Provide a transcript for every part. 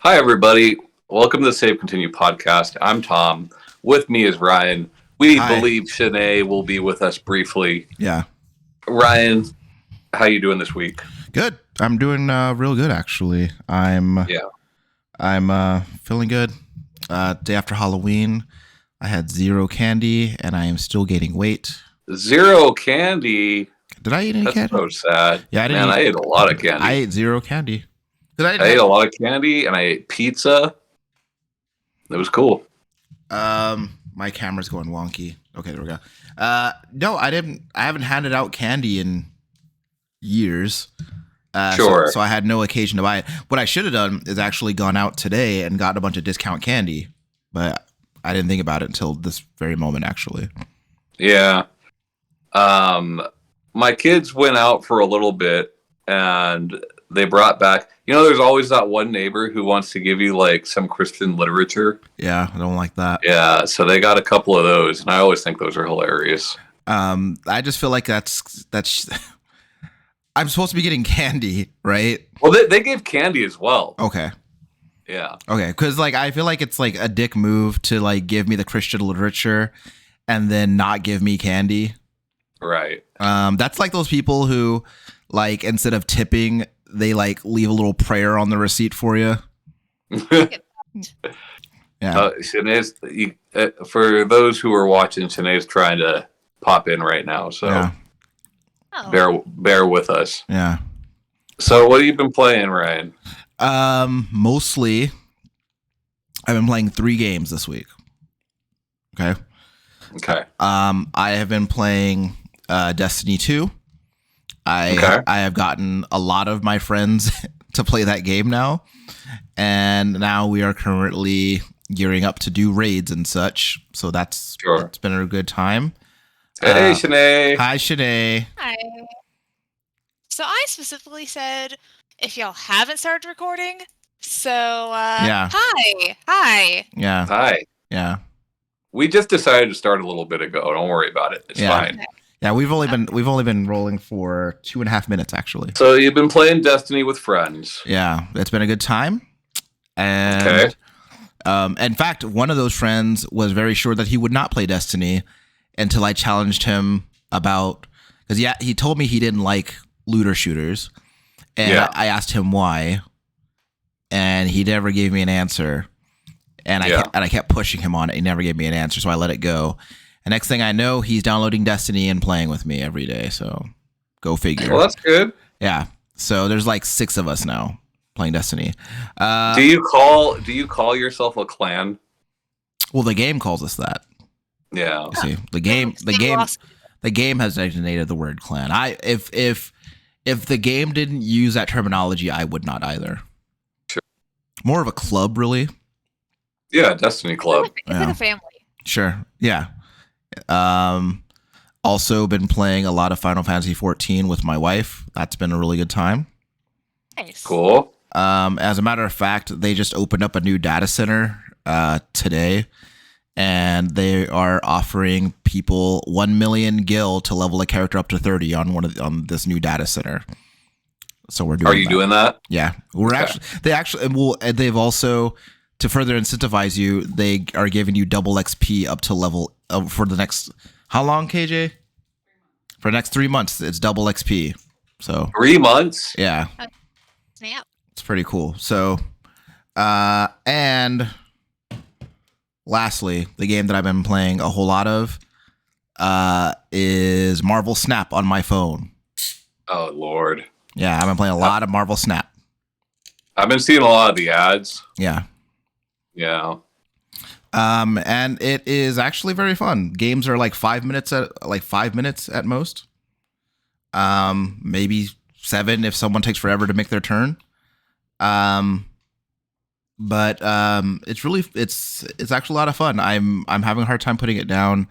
Hi, everybody. Welcome to the Save Continue podcast. I'm Tom. With me is Ryan. We Hi. believe Shanae will be with us briefly. Yeah. Ryan, how you doing this week? Good. I'm doing real good, actually. I'm feeling good. Day after Halloween, I had 0 candy, and I am still gaining weight. 0 candy? Did I eat any That's candy? so sad. Yeah, I ate a lot of candy. I ate 0 candy. I ate a lot of candy, and I ate pizza. It was cool. My camera's going wonky. Okay, there we go. No, I didn't. I haven't handed out candy in years. Sure. So I had no occasion to buy it. What I should have done is actually gone out today and gotten a bunch of discount candy, but I didn't think about it until this very moment, actually. Yeah. My kids went out for a little bit, and they brought back, there's always that one neighbor who wants to give you like some Christian literature. Yeah, I don't like that. Yeah, so they got a couple of those, and I always think those are hilarious. I just feel like that's I'm supposed to be getting candy, right? Well, they gave candy as well. Okay. Yeah. Okay, because like I feel like it's like a dick move to like give me the Christian literature and then not give me candy. Right. That's like those people who like instead of tipping, they like leave a little prayer on the receipt for you. Yeah. Shanae's, for those who are watching, Shanae's trying to pop in right now, so Yeah. bear with us. Yeah. So, what have you been playing, Ryan? Mostly, I've been playing 3 games this week. Okay. Okay. I have been playing Destiny 2. I have gotten a lot of my friends to play that game now, and now we are currently gearing up to do raids and such. So that's been a good time. Hey, Shanae. Hi, Shanae. Hi. So I specifically said if y'all haven't started recording. So yeah. Hi. Yeah. Hi. Yeah. We just decided to start a little bit ago. Don't worry about it. It's fine. Okay. Yeah, we've only been rolling for 2.5 minutes actually. So you've been playing Destiny with friends. Yeah, it's been a good time. And in fact, one of those friends was very sure that he would not play Destiny until I challenged him about, because he told me he didn't like looter shooters, and I asked him why, and he never gave me an answer. And I kept pushing him on it. He never gave me an answer, so I let it go. And next thing I know, he's downloading Destiny and playing with me every day. So go figure. Well, that's good. Yeah. So there's like 6 of us now playing Destiny. Do you call yourself a clan? Well, the game calls us that. Yeah. You see, the game has designated the word clan. If the game didn't use that terminology, I would not either. Sure. More of a club, really. Yeah, Destiny Club. It's like a family. Sure. Yeah. Also been playing a lot of Final Fantasy 14 with my wife. That's been a really good time. Nice. Cool. As a matter of fact, they just opened up a new data center today, and they are offering people 1 million gil to level a character up to 30 on this new data center. So we're doing. Are you doing that? Yeah, they've also, to further incentivize you, they are giving you double XP up to level for the next, how long, KJ? For the next 3 months, it's double XP. So 3 months? Yeah. Snap. It's pretty cool. So, and lastly, the game that I've been playing a whole lot of is Marvel Snap on my phone. Oh, Lord. Yeah, I've been playing a lot of Marvel Snap. I've been seeing a lot of the ads. Yeah. Yeah. And it is actually very fun. Games are like 5 minutes at most. Maybe 7 if someone takes forever to make their turn. But it's actually a lot of fun. I'm having a hard time putting it down.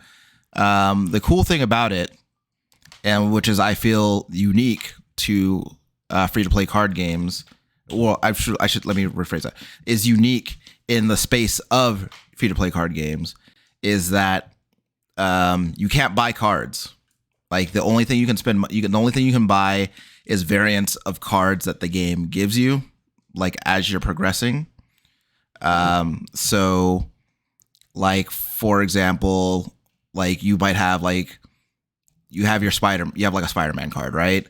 The cool thing about it, and which is I feel unique to free to play card games. Well, I should let me rephrase that. Is unique in the space of free to play card games is that you can't buy cards. Like the only thing you can buy is variants of cards that the game gives you, like as you're progressing. So like for example, like you might have like you have like a Spider-Man card, right?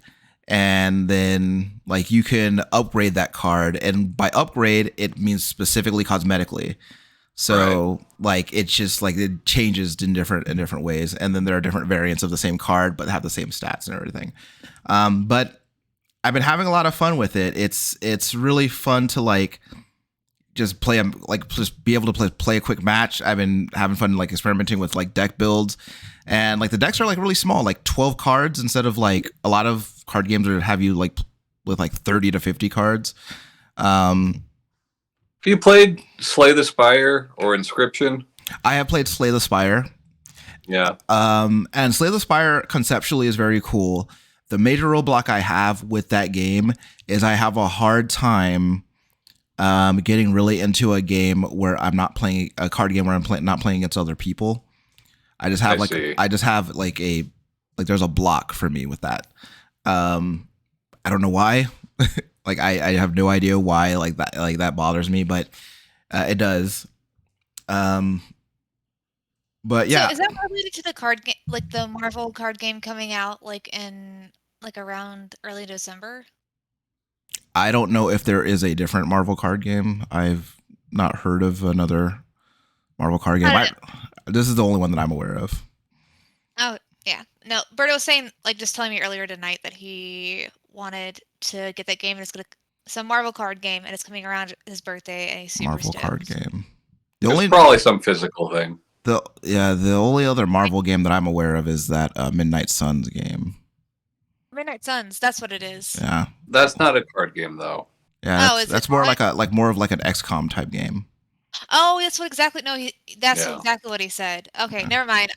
And then like you can upgrade that card, and by upgrade it means specifically cosmetically. So like it's just like it changes in different ways, and then there are different variants of the same card but have the same stats and everything. But I've been having a lot of fun with it. It's really fun to like just just be able to play a quick match. I've been having fun like experimenting with like deck builds, and like the decks are like really small, like 12 cards instead of like a lot of card games that have you like with like 30 to 50 cards. Have you played Slay the Spire or Inscription? I have played Slay the Spire. Yeah. And Slay the Spire conceptually is very cool. The major roadblock I have with that game is I have a hard time getting really into a game where I'm not playing a card game where I'm not playing against other people. I just have there's a block for me with that. I don't know why. Like I have no idea why like that bothers me, but it does. But yeah. So is that related to the card game, like the Marvel card game coming out like in like around early December? I don't know if there is a different Marvel card game. I've not heard of another Marvel card game. This is the only one that I'm aware of. Oh, yeah. No, Berto was saying, like, just telling me earlier tonight that he wanted to get that game, and it's a Marvel card game, and it's coming around his birthday, and he's super Marvel stoked. card game. It's probably some physical thing. The only other Marvel game that I'm aware of is that Midnight Suns game. Midnight Suns, that's what it is. Yeah. That's not a card game though. Yeah, that's more more of like an XCOM type game. Oh, that's what exactly. No, that's exactly what he said. Okay, never mind.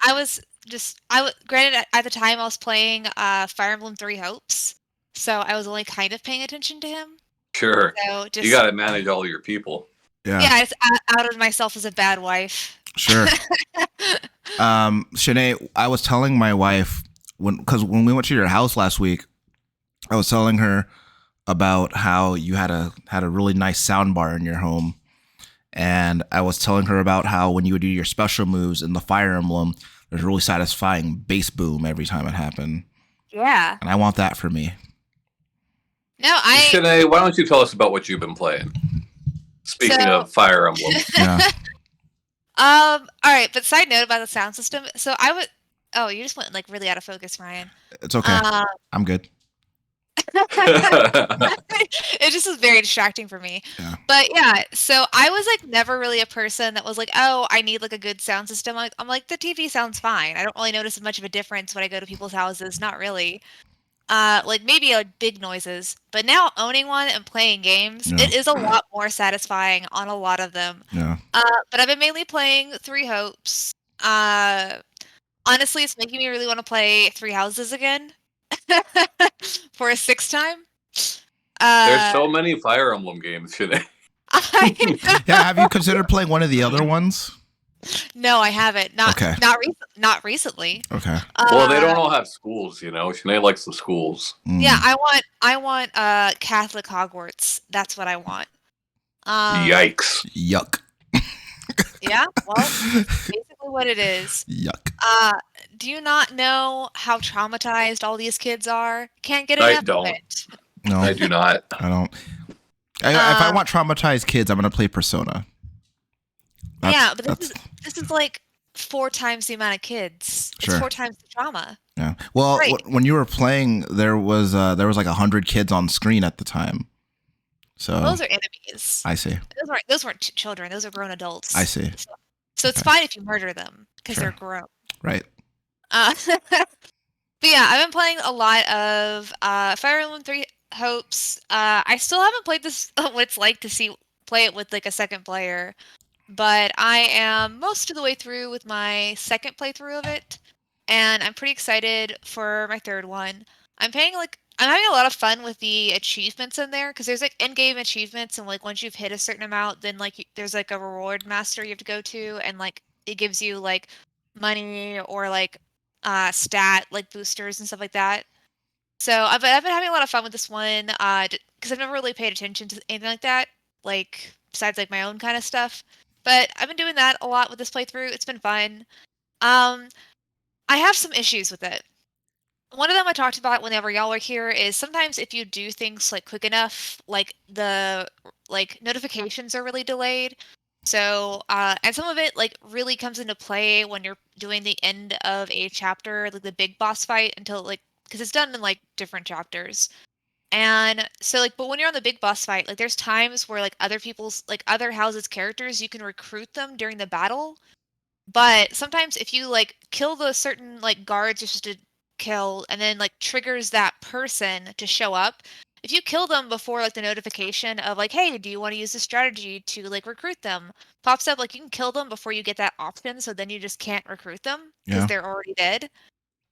Granted, at the time I was playing Fire Emblem Three Hopes, so I was only kind of paying attention to him. Sure. So you got to manage all your people. Yeah. Yeah, I outed myself as a bad wife. Sure. Shanae, I was telling my wife because when we went to your house last week, I was telling her about how you had a really nice sound bar in your home. And I was telling her about how when you would do your special moves in the Fire Emblem, there's a really satisfying bass boom every time it happened. Yeah. And I want that for me. No, Shanae, why don't you tell us about what you've been playing? Speaking of Fire Emblem. Yeah. All right, but side note about the sound system. So oh, you just went like really out of focus, Ryan. It's okay. I'm good. It just was very distracting for me. Yeah. But yeah, so I was like never really a person that was like, oh, I need like a good sound system. I'm like, the TV sounds fine. I don't really notice much of a difference when I go to people's houses. Not really. Like maybe like big noises. But now owning one and playing games, it is a lot more satisfying on a lot of them. Yeah. But I've been mainly playing Three Hopes. Honestly, it's making me really want to play Three Houses again. For a sixth time. There's so many Fire Emblem games today. Yeah, have you considered playing one of the other ones? No, I haven't. Not recently. Okay. Well, they don't all have schools, you know. Sinead likes the schools. Yeah, I want Catholic Hogwarts. That's what I want. Yikes. Yuck. Yeah, well, basically what it is. Yuck. Do you not know how traumatized all these kids are? Can't get enough of it. No, I do not. I don't. If I want traumatized kids, I'm gonna play Persona. Yeah, but this is like 4 times the amount of kids. Sure. It's 4 times the trauma. Yeah. Well, when you were playing, there was like 100 kids on screen at the time. So those are enemies. I see. Those weren't children. Those are grown adults. I see. So it's fine if you murder them because they're grown. Right. But yeah, I've been playing a lot of Fire Emblem Three Hopes. I still haven't played this. What it's like to play it with like a second player, but I am most of the way through with my second playthrough of it, and I'm pretty excited for my third one. I'm having a lot of fun with the achievements in there because there's like in-game achievements, and like once you've hit a certain amount, then like there's like a reward master you have to go to, and like it gives you like money or like stat like boosters and stuff like that. So I've been having a lot of fun with this one because I've never really paid attention to anything like that, like besides like my own kind of stuff. But I've been doing that a lot with this playthrough. It's been fun. I have some issues with it. One of them I talked about whenever y'all were here is sometimes if you do things like quick enough, like the like notifications are really delayed. So, and some of it like really comes into play when you're doing the end of a chapter, like the big boss fight, until like because it's done in like different chapters. And so like, but when you're on the big boss fight, like there's times where like other people's like other houses characters, you can recruit them during the battle. But sometimes if you like kill the certain like guards you're supposed to kill and then like triggers that person to show up, if you kill them before like the notification of like, hey, do you want to use this strategy to like recruit them pops up, like you can kill them before you get that option, so then you just can't recruit them because Yeah. they're already dead.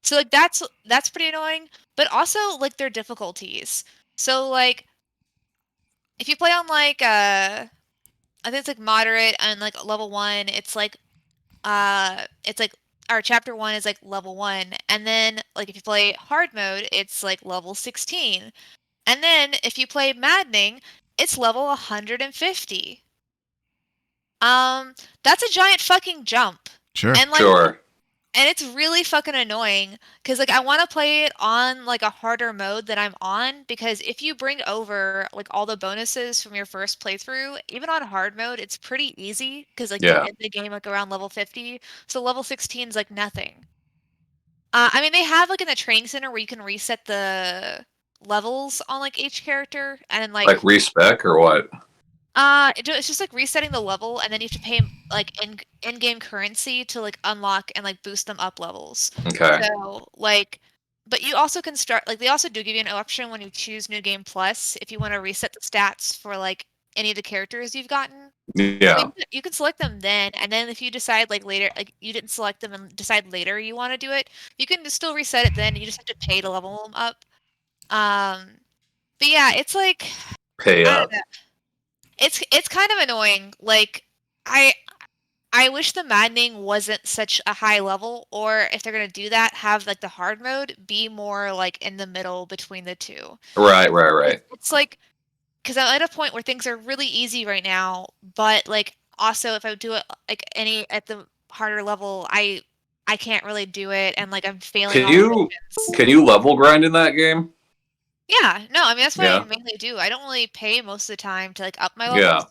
So like that's pretty annoying, but also like their difficulties. So like if you play on like I think it's like moderate and like level 1, it's like our chapter 1 is like level 1, and then like if you play hard mode it's like level 16, and then if you play maddening it's level 150. That's a giant fucking jump. Sure. And like Sure. and it's really fucking annoying because like I want to play it on like a harder mode than I'm on, because if you bring over like all the bonuses from your first playthrough, even on hard mode, it's pretty easy because like you Yeah. end the game like around level 50. So level 16 is like nothing. I mean, they have like in the training center where you can reset the levels on like each character, and then Like respec or what? it's just like resetting the level, and then you have to pay like in-game currency to like unlock and like boost them up levels. Okay. So like, but you also can start like they also do give you an option when you choose New Game Plus if you want to reset the stats for like any of the characters you've gotten. So Yeah. you can select them then, and then if you decide like later, like you didn't select them and decide later you want to do it, you can just still reset it then. You just have to pay to level them up. But yeah, it's like Pay I up. don't know. It's kind of annoying. Like I I wish the maddening wasn't such a high level, or if they're gonna do that, have like the hard mode be more like in the middle between the two. Right, right, right. It's like because I'm at a point where things are really easy right now, but like also if I do it like any at the harder level, I can't really do it, and like I'm failing Can all the you missions. can you level grind in that game? Yeah, no, I mean that's what I Yeah. mainly do. I don't really pay most of the time to like up my Yeah. levels.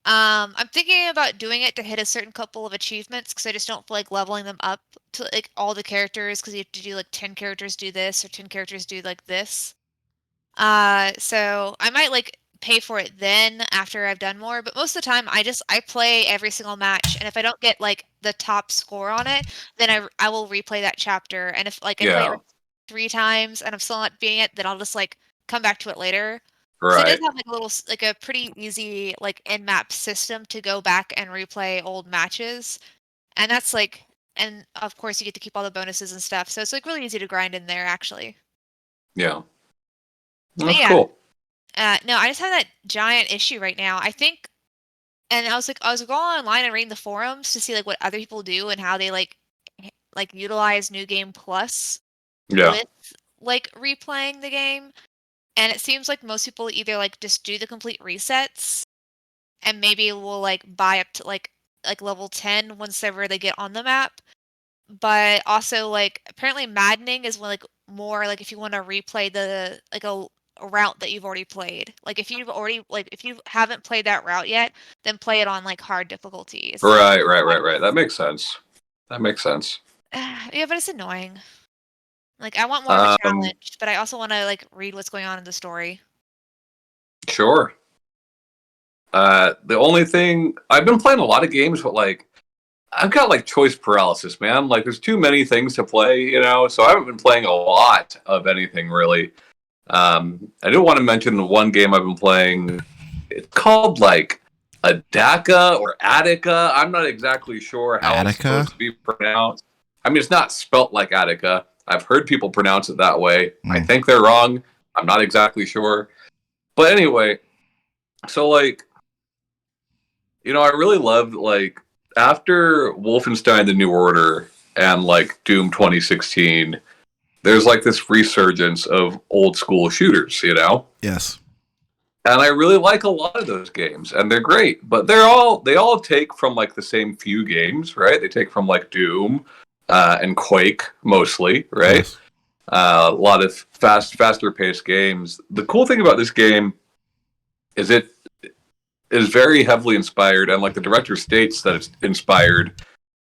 I'm thinking about doing it to hit a certain couple of achievements because I just don't feel like leveling them up to like all the characters, because you have to do like 10 characters do this or 10 characters do like this. So I might like pay for it then after I've done more, but most of the time I play every single match, and if I don't get like the top score on it, then I will replay that chapter, and if like I play it Yeah. like 3 times and I'm still not beating it, then I'll just like come back to it later. So it does Right. have like a little like a pretty easy like in-map system to go back and replay old matches. And that's like, and of course you get to keep all the bonuses and stuff. So it's like really easy to grind in there actually. Yeah. But That's yeah, cool. no, I just have that giant issue right now. I think, and I was going online and reading the forums to see like what other people do and how they like utilize New Game Plus Yeah. with like replaying the game. And it seems like most people either like just do the complete resets and maybe will like buy up to like level 10 once ever they get on the map. But also like apparently maddening is when like more like if you want to replay the like a route that you've already played. Like if you've already like if you haven't played that route yet, then play it on like hard difficulty. It's like Right, right, right, right. That makes sense. That makes sense. yeah, but it's annoying. Like I want more of a Um, challenge, but I also want to like read what's going on in the story. sure. The only thing I've been playing a lot of games, but like I've got like choice paralysis, man. Like there's too many things to play, so I haven't been playing a lot of anything really. I do want to mention the one game I've been playing. It's called like Adaka or Attica. I'm not exactly sure how it's Attica? supposed to be pronounced. I mean, it's not spelt like Attica. I've heard people pronounce it that way. I think they're wrong. I'm not exactly sure. But anyway, so like, I really loved like after Wolfenstein: The New Order and like Doom 2016, there's like this resurgence of old school shooters, Yes. And I really like a lot of those games, and they're great. But they all take from like the same few games, right? They take from like Doom and Quake mostly, right? Yes. A lot of faster paced games. The cool thing about this game is it is very heavily inspired, and like the director states that it's inspired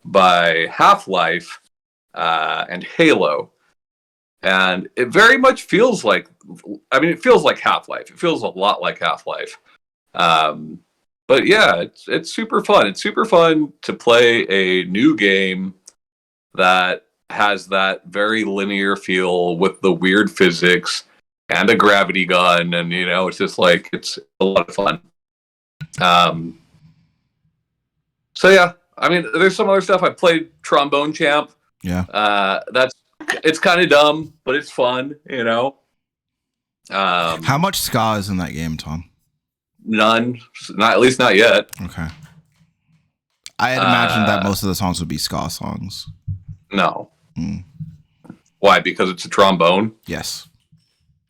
by Half-Life and Halo. And it very much feels like, it feels like Half-Life. It feels a lot like Half-Life. But yeah, it's super fun. It's super fun to play a new game that has that very linear feel with the weird physics and a gravity gun. And, it's just like, it's a lot of fun. So yeah, there's some other stuff. I played Trombone Champ. Yeah. It's kind of dumb, but it's fun, How much ska is in that game, Tom? None, at least not yet. Okay. I had imagined that most of the songs would be ska songs. No. Why? Because it's a trombone? Yes.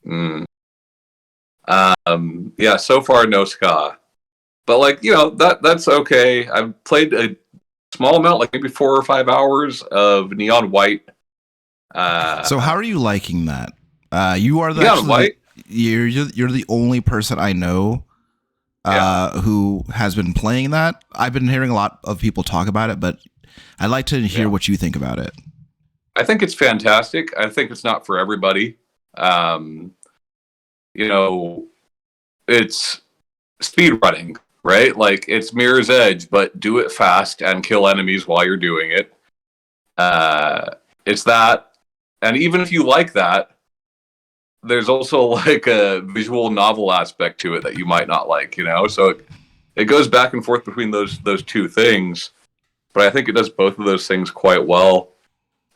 Yeah, so far no ska. But that's okay. I've played a small amount, like maybe 4 or 5 hours of Neon White. So how are you liking that? You are Neon White? You're the only person I know who has been playing that. I've been hearing a lot of people talk about it, but I'd like to hear what you think about it. I think it's fantastic. I think it's not for everybody. It's speed running, right? Like it's Mirror's Edge, but do it fast and kill enemies while you're doing it. It's that. And even if you like that, there's also like a visual novel aspect to it that you might not like, So it goes back and forth between those two things. But I think it does both of those things quite well.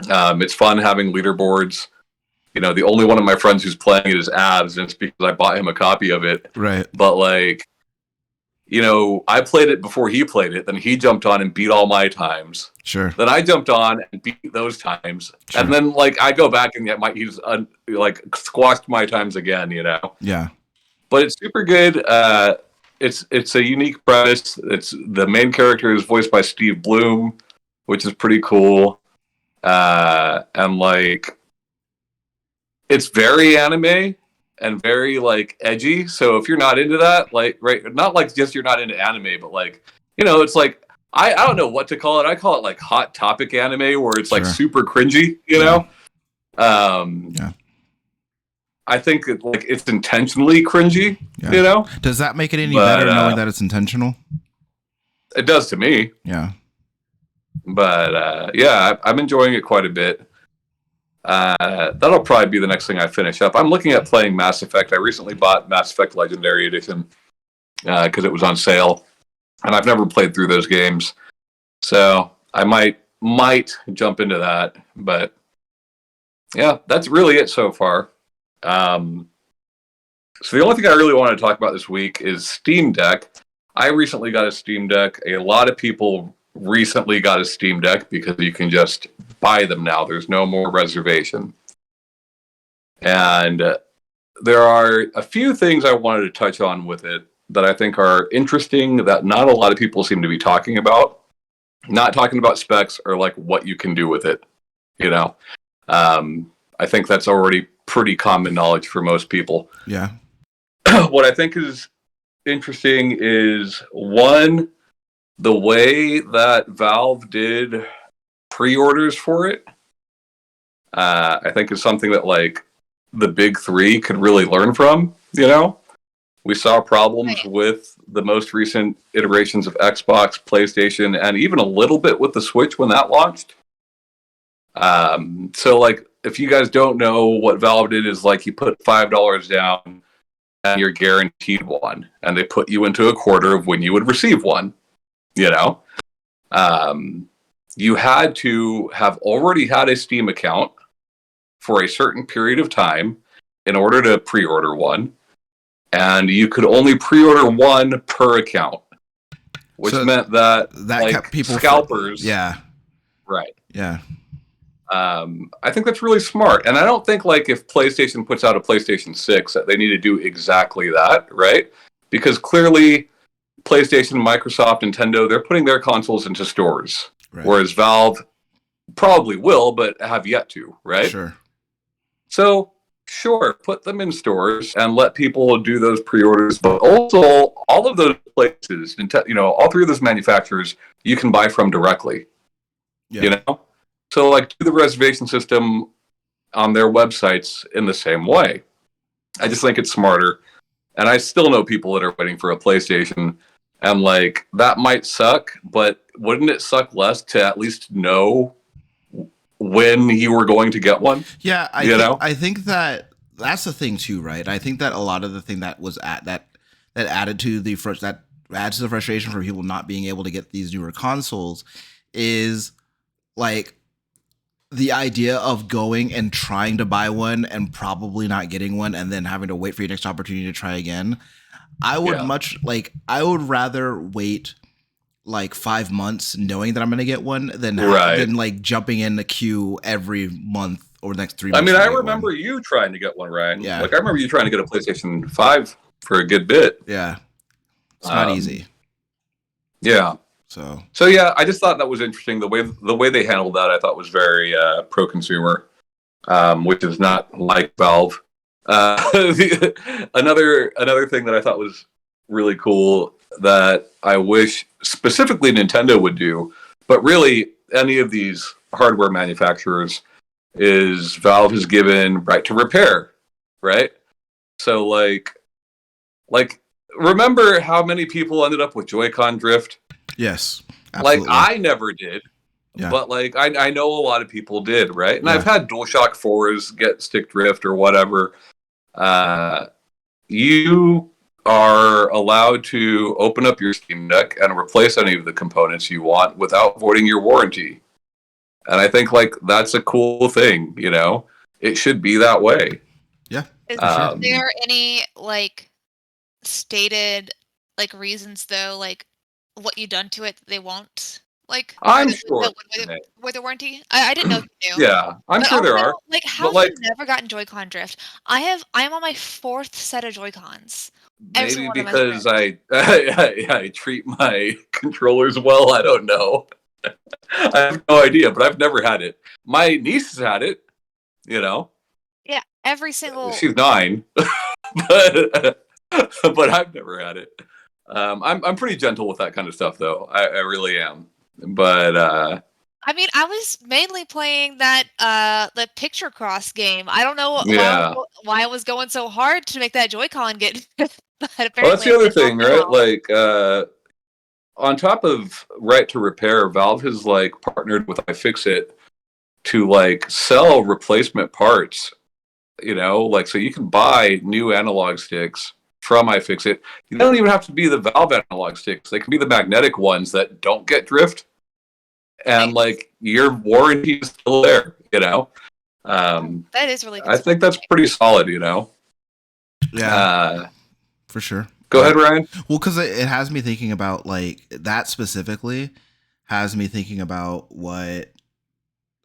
It's fun having leaderboards. The only one of my friends who's playing it is Abs, and it's because I bought him a copy of it. Right. But I played it before he played it. Then he jumped on and beat all my times. Sure. Then I jumped on and beat those times. Sure. And then I go back and he's squashed my times again, Yeah. But it's super good. It's a unique premise. It's the main character is voiced by Steve Bloom, which is pretty cool. And it's very anime and very edgy. So if you're not into that, not just you're not into anime, but it's I don't know what to call it. I call it hot topic anime, where it's Sure. super cringy, know. Yeah. I think it's intentionally cringy, Yeah. Does that make it any better knowing that it's intentional? It does to me. Yeah. But yeah, I'm enjoying it quite a bit. That'll probably be the next thing I finish up. I'm looking at playing Mass Effect. I recently bought Mass Effect Legendary Edition because it was on sale, and I've never played through those games, so I might jump into that. But yeah, that's really it so far. So the only thing I really wanted to talk about this week is Steam Deck. I recently got a Steam Deck. A lot of people recently got a Steam Deck because you can just buy them now. There's no more reservation. And there are a few things I wanted to touch on with it that I think are interesting that not a lot of people seem to be talking about. Not talking about specs or what you can do with it. I think that's already pretty common knowledge for most people. Yeah. What I think is interesting is, one, the way that Valve did pre-orders for it. I think is something that the big three could really learn from. We saw problems with the most recent iterations of Xbox, PlayStation, and even a little bit with the Switch when that launched. So if you guys don't know, what Valve did is you put $5 down and you're guaranteed one, and they put you into a quarter of when you would receive one. You had to have already had a Steam account for a certain period of time in order to pre-order one, and you could only pre-order one per account, which meant that kept people scalpers. Yeah. Right. Yeah. I think that's really smart, and I don't think if PlayStation puts out a PlayStation 6 that they need to do exactly that, right? because clearly PlayStation, Microsoft, Nintendo, they're putting their consoles into stores, Right. whereas Valve probably will, but have yet to, right? Sure. So, sure, put them in stores and let people do those pre-orders, but also all of those places, all three of those manufacturers, you can buy from directly. Yeah. You know, so like do the reservation system on their websites in the same way. I just think it's smarter, and I still know people that are waiting for a PlayStation, and like that might suck, but wouldn't it suck less to at least know when you were going to get one? Yeah, I think that that's the thing too, right? I think that a lot of the thing that was that added to that adds to the frustration for people not being able to get these newer consoles is like the idea of going and trying to buy one and probably not getting one and then having to wait for your next opportunity to try again. I would rather wait like 5 months knowing that I'm going to get one than like jumping in the queue every month or the next 3 months. I mean, I remember you trying to get one, Ryan. Yeah. Like I remember you trying to get a PlayStation 5 for a good bit. Yeah. It's not easy. Yeah. So yeah, I just thought that was interesting. The way they handled that, I thought was very pro-consumer, which is not like Valve. Another thing that I thought was really cool that I wish specifically Nintendo would do, but really any of these hardware manufacturers, is Valve has given right to repair, right? So like remember how many people ended up with Joy-Con drift? Yes, absolutely. Like I never did, but like I know a lot of people did, right? And I've had DualShock 4s get stick drift or whatever. You are allowed to open up your Steam Deck and replace any of the components you want without voiding your warranty. And I think like that's a cool thing, you know? It should be that way. Yeah. Is there any like stated like reasons though, like what you done to it they won't like I'm sure with the warranty? I didn't know if you knew. Yeah, I'm sure there are. Like how have you never gotten Joy-Con drift? I'm on my 4th set of Joy-Cons. Maybe because I treat my controllers well. I don't know. I have no idea, but I've never had it. My niece has had it, you know. Yeah, every single. She's 9, but I've never had it. I'm pretty gentle with that kind of stuff, though. I really am. But I mean, I was mainly playing that the Picture Cross game. I don't know why I was going so hard to make that Joy-Con get. But apparently well, that's the other thing, right? Like, on top of right to repair, Valve has like partnered with iFixit to like sell replacement parts. You know, like so you can buy new analog sticks from iFixit. You don't even have to be the Valve analog sticks. They can be the magnetic ones that don't get drift. And like your warranty is still there, you know. That is really good. I think that's pretty solid, you know. Yeah. For sure. Go ahead, Ryan. Well, because it has me thinking about like that specifically has me thinking about what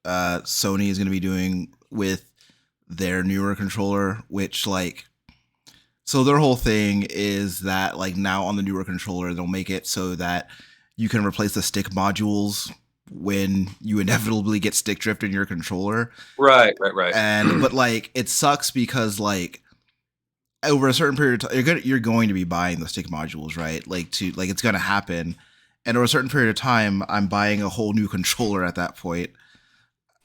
Sony is going to be doing with their newer controller, which like, so their whole thing is that like now on the newer controller, they'll make it so that you can replace the stick modules when you inevitably get stick drift in your controller. Right. And, but like, it sucks because like, over a certain period of time, you're going to be buying the stick modules, right? Like it's going to happen. And over a certain period of time, I'm buying a whole new controller at that point.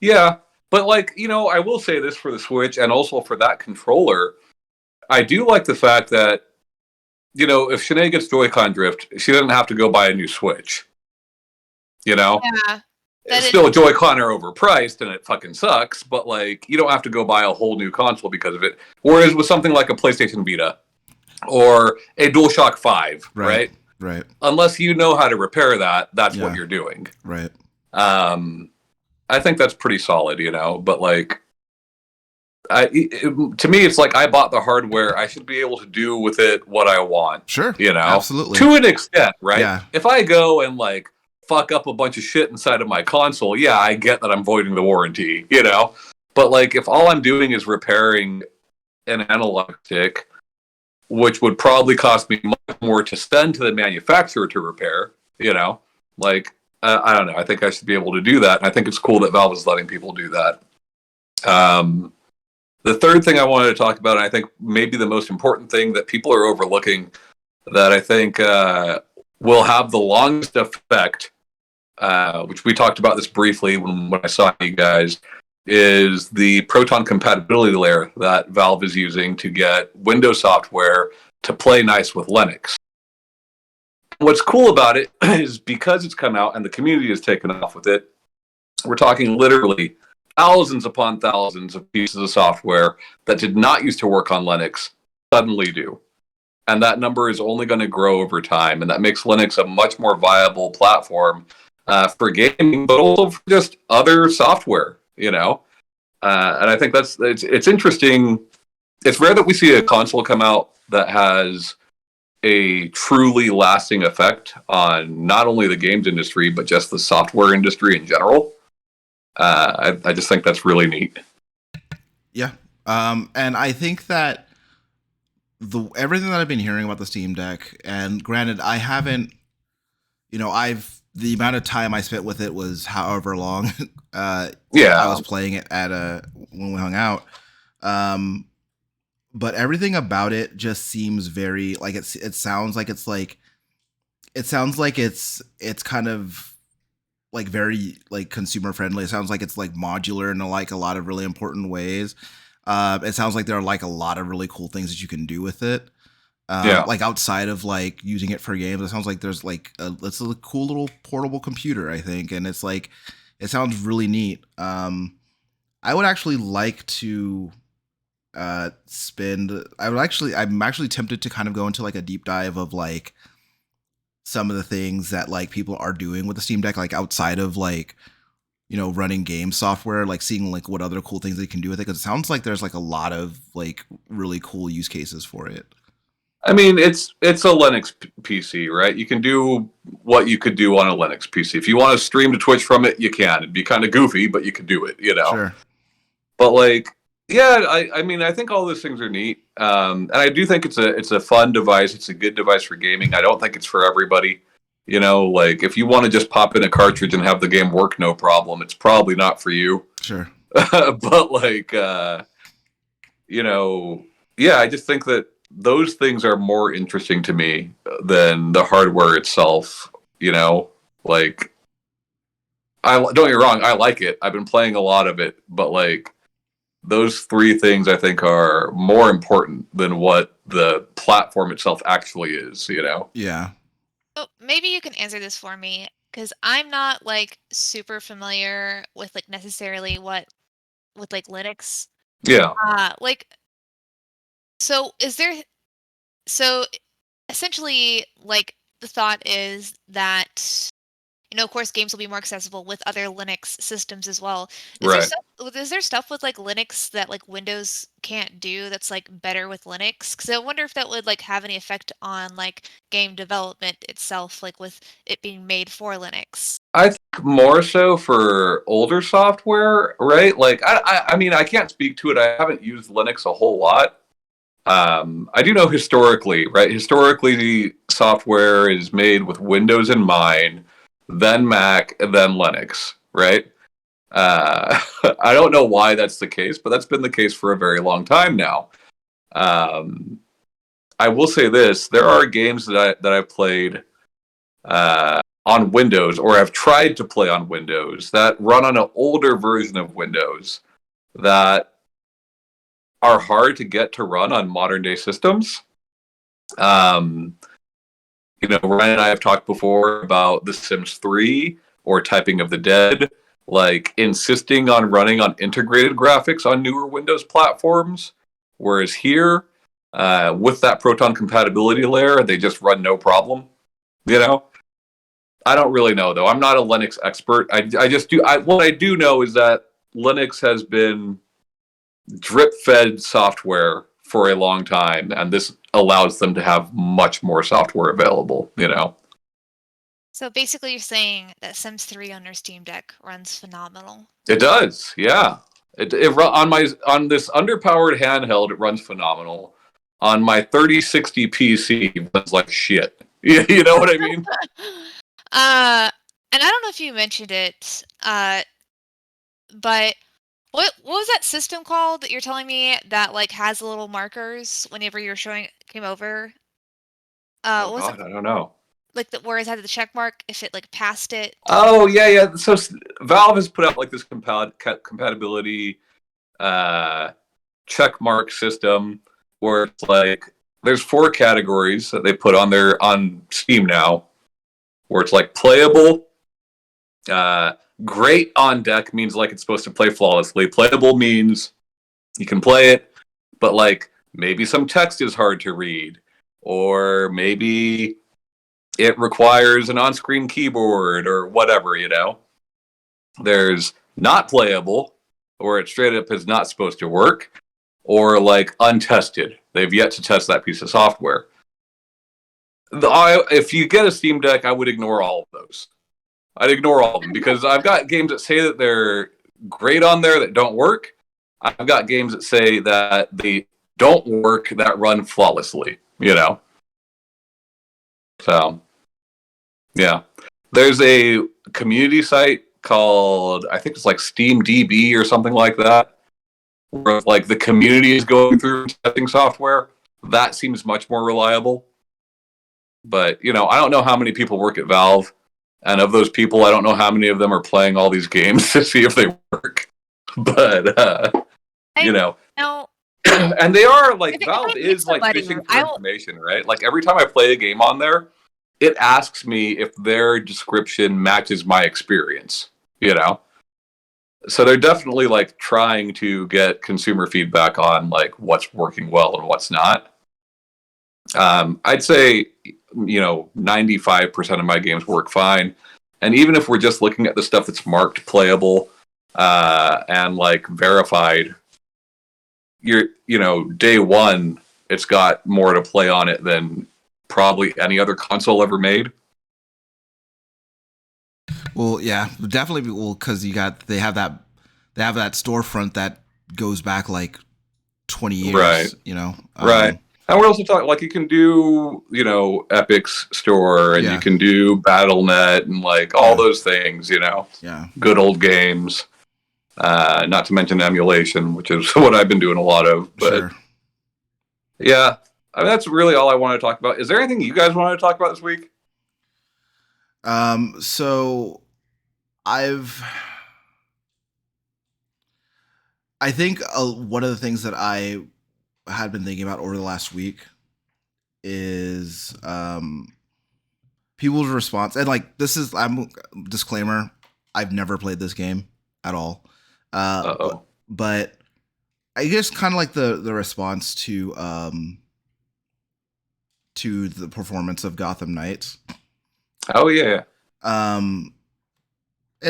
Yeah. But like, you know, I will say this for the Switch and also for that controller. I do like the fact that, you know, if Shanae gets Joy-Con drift, she doesn't have to go buy a new Switch. You know? Yeah. Still, Joy-Con are overpriced and it fucking sucks, but like, you don't have to go buy a whole new console because of it. Whereas with something like a PlayStation Vita or a DualShock 5, right? Right. Unless you know how to repair that, that's what you're doing. Right. I think that's pretty solid, you know, but like, to me, it's like I bought the hardware. I should be able to do with it what I want. Sure. You know? Absolutely. To an extent, right? Yeah. If I go and like, fuck up a bunch of shit inside of my console, yeah, I get that I'm voiding the warranty, you know? But like, if all I'm doing is repairing an analog stick, which would probably cost me much more to send to the manufacturer to repair. Like I don't know. I think I should be able to do that, and I think it's cool that Valve is letting people do that. The third thing I wanted to talk about, and I think maybe the most important thing that people are overlooking, that I think will have the longest effect, which we talked about this briefly when I saw you guys, is the Proton compatibility layer that Valve is using to get Windows software to play nice with Linux. What's cool about it is because it's come out and the community has taken off with it, we're talking literally thousands upon thousands of pieces of software that did not used to work on Linux suddenly do. And that number is only going to grow over time. And that makes Linux a much more viable platform for gaming, but also for just other software, And I think it's interesting. It's rare that we see a console come out that has a truly lasting effect on not only the games industry, but just the software industry in general. I just think that's really neat. Yeah. And I think that everything that I've been hearing about the Steam Deck, and granted, I haven't, the amount of time I spent with it was however long. I was playing it when we hung out. But everything about it just seems very like it sounds like it's kind of like very like consumer friendly. It sounds like it's like modular in like a lot of really important ways. It sounds like there are like a lot of really cool things that you can do with it. Like outside of like using it for games, it sounds like there's like it's a cool little portable computer, I think, and it's like it sounds really neat. I would actually like to I'm actually tempted to kind of go into like a deep dive of like some of the things that like people are doing with the Steam Deck, like outside of like, running game software, like seeing like what other cool things they can do with it. Cause it sounds like there's like a lot of like really cool use cases for it. I mean, it's a Linux PC, right? You can do what you could do on a Linux PC. If you want to stream to Twitch from it, you can. It'd be kind of goofy, but you could do it, Sure. But like, yeah, I mean, I think all those things are neat, and I do think it's a fun device. It's a good device for gaming. I don't think it's for everybody. Like if you want to just pop in a cartridge and have the game work, no problem. It's probably not for you. Sure. But like, yeah, I just think that those things are more interesting to me than the hardware itself. Like, don't get me wrong, I like it. I've been playing a lot of it, but like, those three things I think are more important than what the platform itself actually is, Yeah. Oh, maybe you can answer this for me, because I'm not like super familiar with like necessarily with like Linux. Yeah. So essentially like the thought is that of course, games will be more accessible with other Linux systems as well. Is there stuff with like Linux that like Windows can't do that's like better with Linux? Because I wonder if that would like have any effect on like game development itself, like with it being made for Linux. I think more so for older software, right? Like, I mean, I can't speak to it. I haven't used Linux a whole lot. I do know historically, right? Historically, the software is made with Windows in mind, then Mac, and then Linux, right? I don't know why that's the case, but that's been the case for a very long time now. I will say this: there are games that I've played on Windows, or I've tried to play on Windows, that run on an older version of Windows that are hard to get to run on modern day systems. Ryan and I have talked before about The Sims 3 or Typing of the Dead, like insisting on running on integrated graphics on newer Windows platforms. Whereas here, with that Proton compatibility layer, they just run no problem. I don't really know though. I'm not a Linux expert. What I do know is that Linux has been drip-fed software for a long time, and this allows them to have much more software available, So basically you're saying that Sims 3 on your Steam Deck runs phenomenal. It does, yeah. On this underpowered handheld, it runs phenomenal. on my 3060 PC was like shit. You know what I mean? And I don't know if you mentioned it, but what was that system called that you're telling me that like has little markers whenever you're showing came over? Oh What was it God, I don't know. like the where it had the check mark if it like passed it? Oh yeah. So Valve has put out like this compatibility check mark system where it's like there's 4 categories that they put on Steam now, where it's like playable, great on deck means like it's supposed to play flawlessly. Playable means you can play it, but like maybe some text is hard to read, or maybe it requires an on-screen keyboard or whatever, you know. There's not playable, or it straight up is not supposed to work, or like untested. They've yet to test that piece of software. If you get a Steam Deck, I would ignore all of those. I'd ignore all of them because I've got games that say that they're great on there that don't work. I've got games that say that they don't work that run flawlessly, you know? So, yeah. There's a community site called, I think it's like SteamDB or something like that, where like the community is going through testing software. That seems much more reliable. But, you know, I don't know how many people work at Valve. And of those people, I don't know how many of them are playing all these games to see if they work. But, you know. No. And they are, like, Valve is, like, fishing for information, right? Like, every time I play a game on there, it asks me if their description matches my experience, you know? So they're definitely, like, trying to get consumer feedback on, like, what's working well and what's not. I'd say, you know, 95% of my games work fine. And even if we're just looking at the stuff that's marked playable and, like, verified, you know, day one, it's got more to play on it than probably any other console ever made. Well, yeah, definitely. Well, because they have that storefront that goes back like 20 years, right? You know, right. And we're also talking like you can do, you know, Epic's store and you can do BattleNet and like all those things, you know. Yeah. Good old games. Not to mention emulation, which is what I've been doing a lot of. But sure. Yeah, I mean, that's really all I want to talk about. Is there anything you guys want to talk about this week? So I think one of the things that I had been thinking about over the last week is people's response. And like, disclaimer, I've never played this game at all. But I guess kind of like the response to the performance of Gotham Knights. Oh yeah. And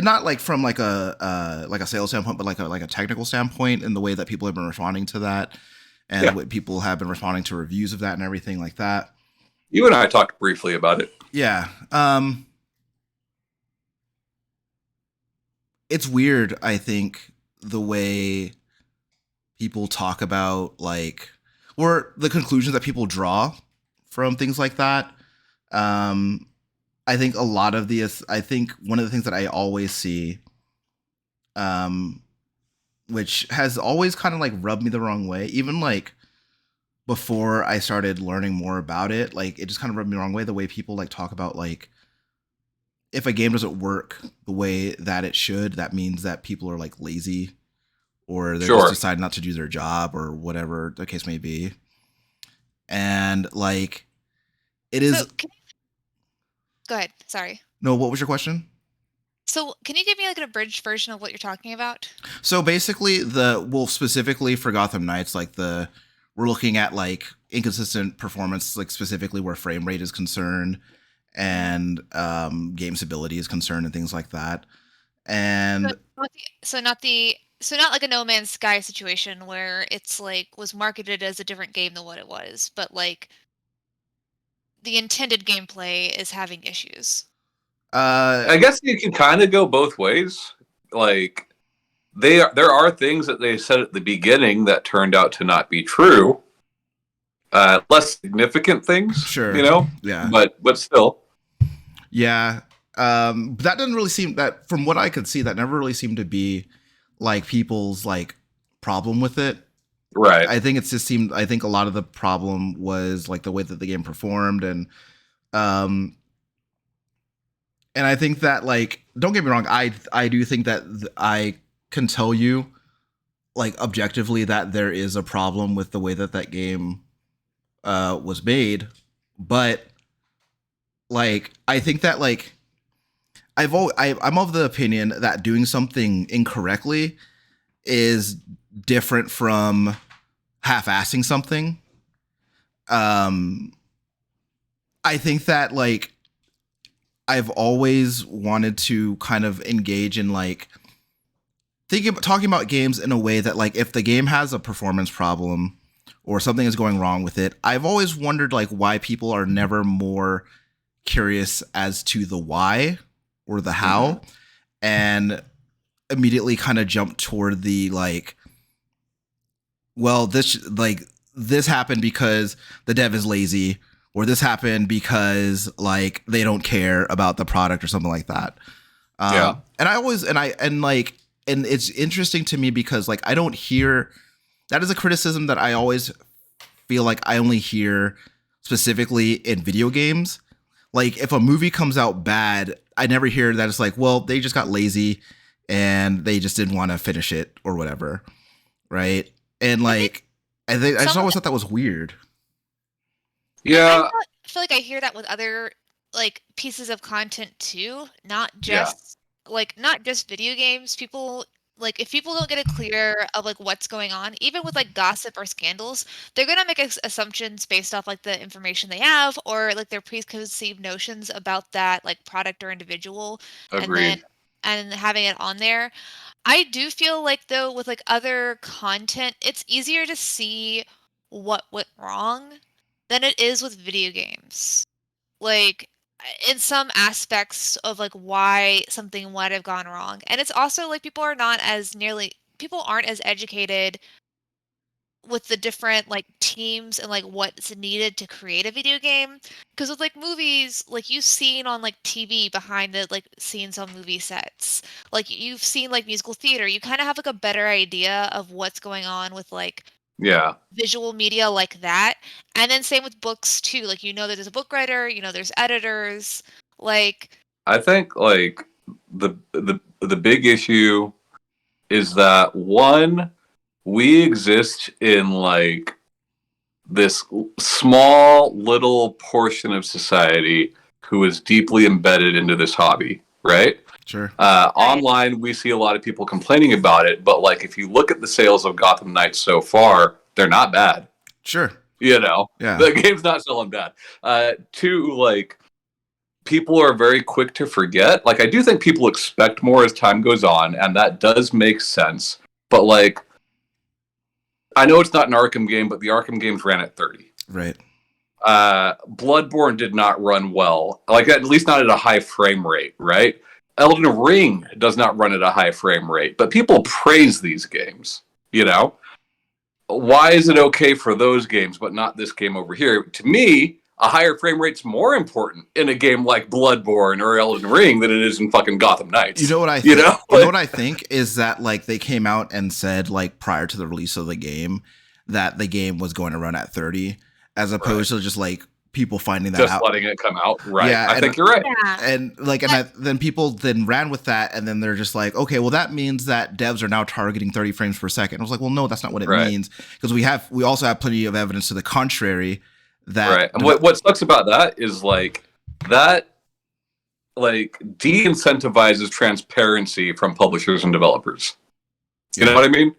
not like from like a sales standpoint, but like a technical standpoint in the way that people have been responding to that, and what people have been responding to reviews of that and everything like that. You and I talked briefly about it. Yeah. It's weird, I think, the way people talk about like, or the conclusions that people draw from things like that. I think one of the things that I always see, which has always kind of like rubbed me the wrong way, even like before I started learning more about it, like it just kind of rubbed me the wrong way, the way people like talk about like, if a game doesn't work the way that it should, that means that people are like lazy or they just decide not to do their job or whatever the case may be. And like, it is. Go ahead. Sorry. No, what was your question? So can you give me like an abridged version of what you're talking about? So basically specifically for Gotham Knights, like we're looking at like inconsistent performance, like specifically where frame rate is concerned and game stability is concerned and things like that. And so not like a No Man's Sky situation where it's like was marketed as a different game than what it was, but like the intended gameplay is having issues. I guess you can kind of go both ways. Like there are things that they said at the beginning that turned out to not be true. less significant things, Sure. you know. Yeah. But still. Yeah. That doesn't really seem that from what I could see, that never really seemed to be like people's like problem with it. Right. I think I think a lot of the problem was like the way that the game performed um and I think that like don't get me wrong, I do think that I can tell you like objectively that there is a problem with the way that that game was made, but like I think that like I'm of the opinion that doing something incorrectly is different from half-assing something. I think that like I've always wanted to kind of engage in like talking about games in a way that like if the game has a performance problem or something is going wrong with it, I've always wondered like why people are never more curious as to the why or the how, and immediately kind of jump toward the like, well, this happened because the dev is lazy, or this happened because like they don't care about the product or something like that. Yeah. And it's interesting to me because like I don't hear that is a criticism that I always feel like I only hear specifically in video games. Like if a movie comes out bad, I never hear that it's like, well, they just got lazy and they just didn't want to finish it or whatever. Right. And like, I just always thought that was weird. Yeah. I feel like I hear that with other like pieces of content too, not just not just video games. People like if people don't get a clear of like what's going on, even with like gossip or scandals, they're gonna make assumptions based off like the information they have or like their preconceived notions about that like product or individual, Agreed. and having it on there. I do feel like though with like other content, it's easier to see what went wrong than it is with video games. Like in some aspects of like why something might have gone wrong. And it's also like people aren't as educated with the different like teams and like what's needed to create a video game, because with like movies, like you've seen on like TV behind the like scenes on movie sets, like you've seen like musical theater, you kind of have like a better idea of what's going on with like visual media like that. And then same with books too, like that there's a book writer, there's editors. Like I think like the big issue is that one, we exist in like this small little portion of society who is deeply embedded into this hobby, right? Sure. Online, we see a lot of people complaining about it, but like if you look at the sales of Gotham Knights so far, they're not bad. Sure. The game's not selling bad. Two, like people are very quick to forget. Like I do think people expect more as time goes on, and that does make sense. But like, I know it's not an Arkham game, but the Arkham games ran at 30. Right. Bloodborne did not run well, like at least not at a high frame rate, right? Elden Ring does not run at a high frame rate, but people praise these games, Why is it okay for those games, but not this game over here? To me, a higher frame rate's more important in a game like Bloodborne or Elden Ring than it is in fucking Gotham Knights. You know what I think? You know what I think is that like they came out and said like prior to the release of the game that the game was going to run at 30, as opposed to just like people finding that out. Just letting it come out. Right. Yeah, I think you're right. Yeah. And like, then people then ran with that, and then they're just like, okay, well that means that devs are now targeting 30 frames per second. I was like, well, no, that's not what it means, because we also have plenty of evidence to the contrary. That and what sucks about that is like that like de-incentivizes transparency from publishers and developers. You know what I mean?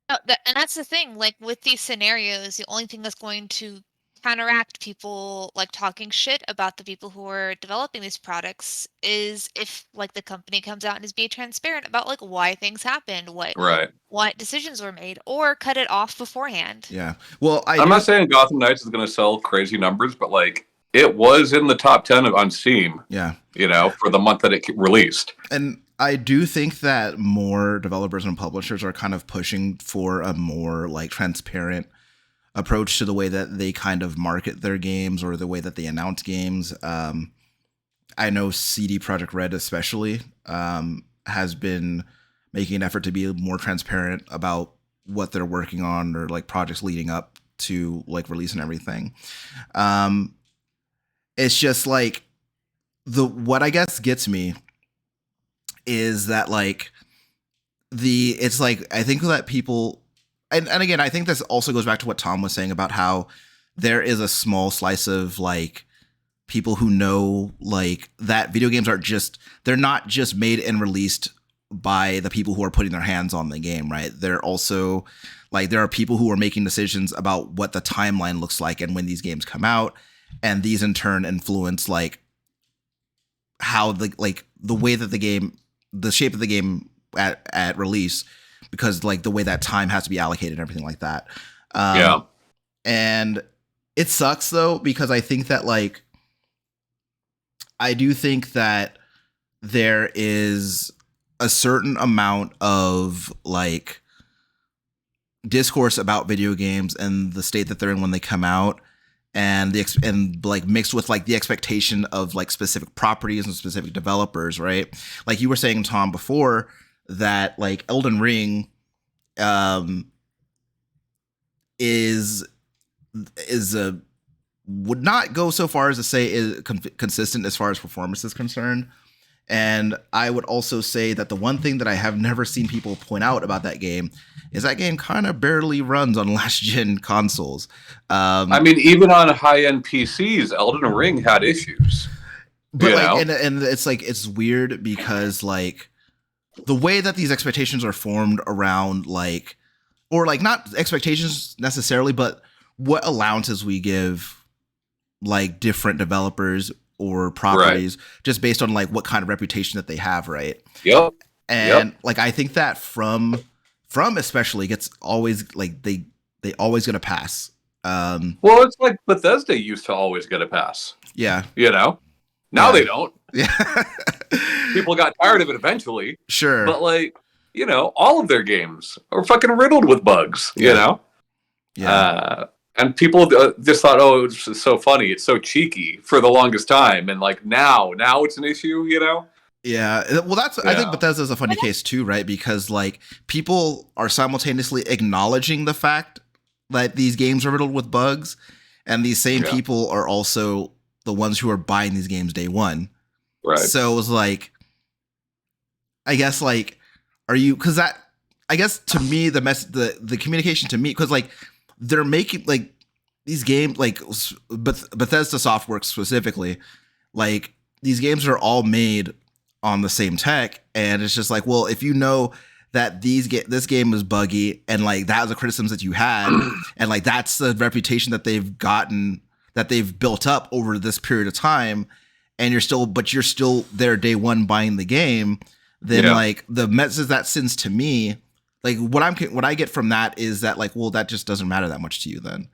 And that's the thing, like with these scenarios, the only thing that's going to counteract people like talking shit about the people who are developing these products is if like the company comes out and is being transparent about like why things happened, what decisions were made, or cut it off beforehand. Yeah. Well, I'm not saying Gotham Knights is going to sell crazy numbers, but like it was in the top 10 on Steam. Yeah. For the month that it released. And I do think that more developers and publishers are kind of pushing for a more like transparent approach to the way that they kind of market their games or the way that they announce games. I know CD Projekt Red especially has been making an effort to be more transparent about what they're working on or like projects leading up to like release and everything. It's just like what I guess gets me is that like it's like I think that people and again I think this also goes back to what Tom was saying about how there is a small slice of like people who know like that video games they're not just made and released by the people who are putting their hands on the game, right? They're also like there are people who are making decisions about what the timeline looks like and when these games come out, and these in turn influence like how the way that the shape of the game at release, because like the way that time has to be allocated and everything like that. And it sucks though, because I think that like I do think that there is a certain amount of like discourse about video games and the state that they're in when they come out, and like mixed with like the expectation of like specific properties and specific developers, right? Like you were saying, Tom, before that, like Elden Ring is a would not go so far as to say is consistent as far as performance is concerned. And I would also say that the one thing that I have never seen people point out about that game is that game kind of barely runs on last gen consoles. I mean, even on high-end PCs, Elden Ring had issues. But like, and it's like, it's weird because like the way that these expectations are formed around like, or like not expectations necessarily, but what allowances we give like different developers or properties just based on like what kind of reputation that they have, right? Yep. And like I think that from especially gets always like they always get a pass. Well, it's like Bethesda used to always get a pass. Yeah. You know? Now they don't. Yeah. People got tired of it eventually. Sure. But like, you know, all of their games are fucking riddled with bugs, you know? Yeah. And people just thought, oh, it was so funny. It's so cheeky for the longest time. And like now it's an issue, you know? Yeah. Well, I think Bethesda's a funny case too, right? Because like people are simultaneously acknowledging the fact that these games are riddled with bugs. And these same people are also the ones who are buying these games day one. Right. So it was like, I guess like, because that, I guess to me, the communication to me, because like, they're making like these games, like Bethesda Softworks specifically, like these games are all made on the same tech, and it's just like, well, if you know that this game is buggy, and like that was the criticisms that you had, and like that's the reputation that they've gotten, that they've built up over this period of time, and you're still there day one buying the game, then like the message that sends to me. Like what I get from that is that like, well, that just doesn't matter that much to you then.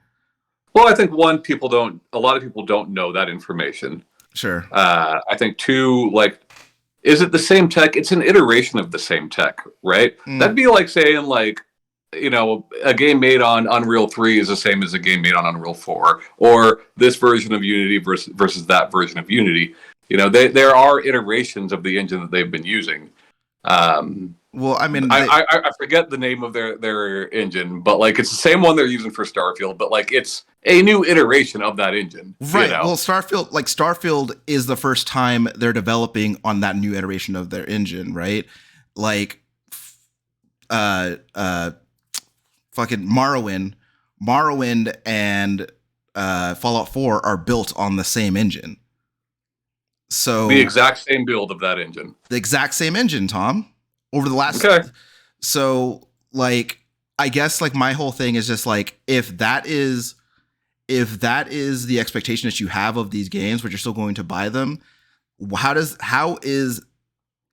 Well, I think a lot of people don't know that information. Sure. I think two, like, is it the same tech? It's an iteration of the same tech, right? That'd be like saying like, you know, a game made on Unreal 3 is the same as a game made on Unreal 4, or this version of Unity versus that version of Unity. You know, there are iterations of the engine that they've been using. Well, I mean, I forget the name of their engine, but like it's the same one they're using for Starfield, but like it's a new iteration of that engine. Right. You know? Well, Starfield is the first time they're developing on that new iteration of their engine, right? Like, fucking Morrowind and Fallout 4 are built on the same engine. So the exact same build of that engine. The exact same engine, Tom. Over the last so like I guess like my whole thing is just like if that is the expectation that you have of these games, but you're still going to buy them, how is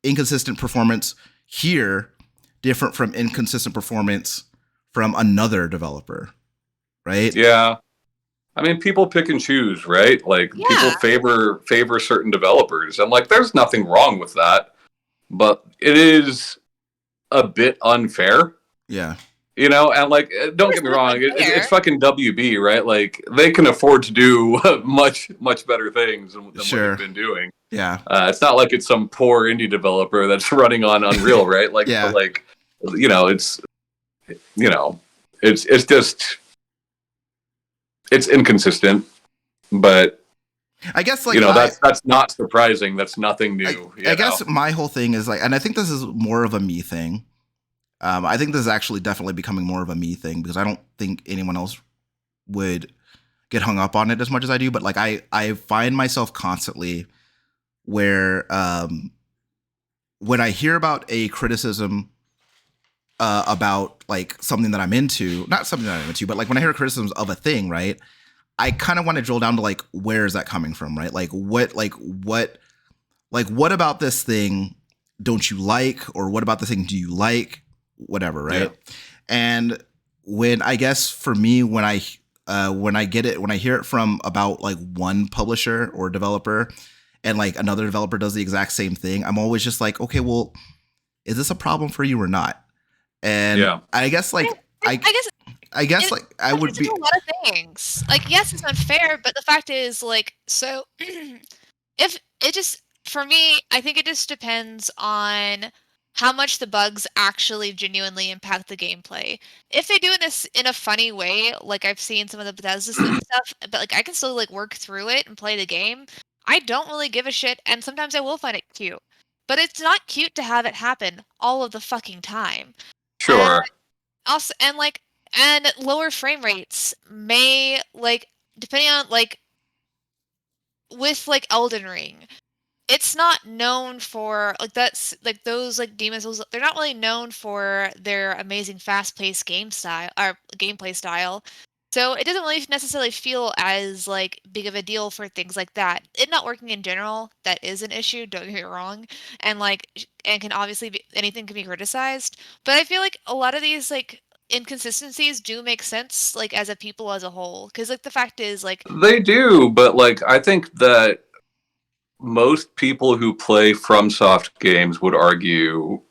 inconsistent performance here different from inconsistent performance from another developer, right? Yeah. I mean, people pick and choose, right? Like people favor certain developers, and like there's nothing wrong with that. But it is a bit unfair. Yeah. You know, and like, don't get me wrong, it's fucking WB, right? Like, they can afford to do much better things than what they've been doing. Yeah, it's not like it's some poor indie developer that's running on Unreal, right? Like, yeah. but like, it's just it's inconsistent, but I guess like that's not surprising. That's nothing new. I guess my whole thing is like, and I think this is more of a me thing. I think this is actually definitely becoming more of a me thing because I don't think anyone else would get hung up on it as much as I do. But like I find myself constantly where when I hear about a criticism about like something that I'm into, not something that I'm into, but like when I hear criticisms of a thing, right? I kind of want to drill down to like, where is that coming from, right? Like what about this thing don't you like, or what about this thing do you like? Whatever, right? Yeah. And when I guess for me, when I hear it from about like one publisher or developer, and like another developer does the exact same thing, I'm always just like, okay, well, is this a problem for you or not? And I guess like I guess like I would be a lot of things. Like, yes, it's unfair, but the fact is, like, so if it just, for me, I think it just depends on how much the bugs actually genuinely impact the gameplay. If they do this in a funny way, like I've seen some of the Bethesda stuff, but like I can still like work through it and play the game, I don't really give a shit, and sometimes I will find it cute. But it's not cute to have it happen all of the fucking time. Sure. Also, and lower frame rates may, like, depending on, like, with like Elden Ring, it's not known for like, that's like those like Demon Souls, they're not really known for their amazing fast-paced game style or gameplay style. So it doesn't really necessarily feel as like big of a deal for things like that. It not working in general, that is an issue, don't get me wrong. And like, and can obviously be, anything can be criticized. But I feel like a lot of these like inconsistencies do make sense, like as a people as a whole. Because like the fact is, like, they do, but like I think that most people who play FromSoft games would argue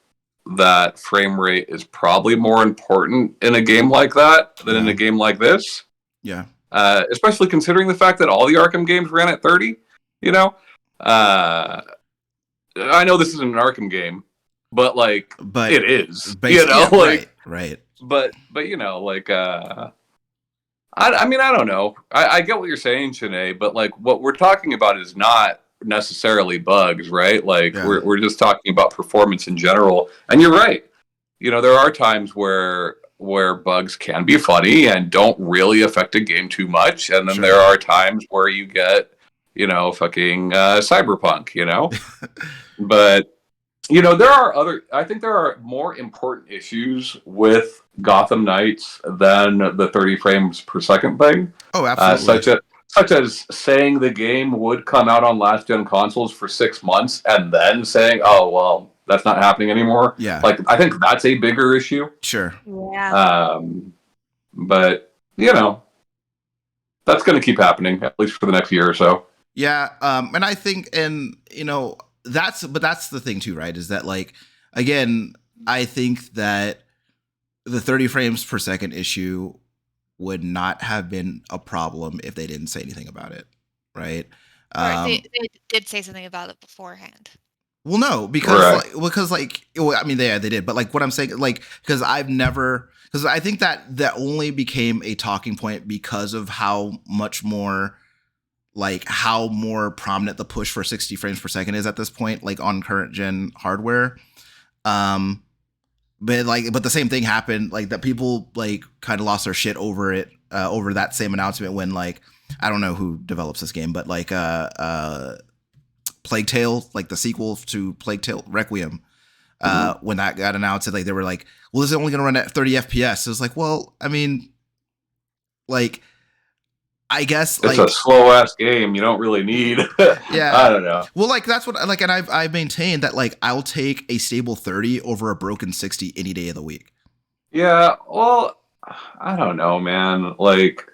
that frame rate is probably more important in a game like that than in a game like this. Yeah. Especially considering the fact that all the Arkham games ran at 30, you know? I know this isn't an Arkham game, but like, it is, you know? Yeah, like, right. But you know, like, I mean, I don't know. I get what you're saying, Shanae, but like, what we're talking about is not necessarily bugs, right? Like, we're just talking about performance in general. And you're right. You know, there are times where bugs can be funny and don't really affect a game too much, and then there are times where you get, you know, fucking Cyberpunk, you know. But you know, I think there are more important issues with Gotham Knights than the 30 frames per second thing. Oh, absolutely. Such as saying the game would come out on last gen consoles for 6 months and then saying, oh, well, that's not happening anymore. Yeah. Like, I think that's a bigger issue. Sure. Yeah. But, you know, that's going to keep happening, at least for the next year or so. Yeah. And I think, and, you know, that's the thing too, right? Is that, like, again, I think that the 30 frames per second issue would not have been a problem if they didn't say anything about it, right? They did say something about it beforehand. Well, no, because I mean, they did, but like what I'm saying, like, because I think that only became a talking point because of how much more, like, how more prominent the push for 60 frames per second is at this point, like on current gen hardware. But the same thing happened, like, that people like kind of lost their shit over it, over that same announcement when, like, I don't know who develops this game, but like Plague Tale, like the sequel to Plague Tale Requiem, when that got announced, like, they were like, well, this is only going to run at 30 FPS. It was like, well, I mean, like, I guess it's a slow ass game. You don't really need. Yeah, I don't know. Well, like, that's what, like, and I've maintained that, like, I'll take a stable 30 over a broken 60 any day of the week. Yeah, well, I don't know, man. Like,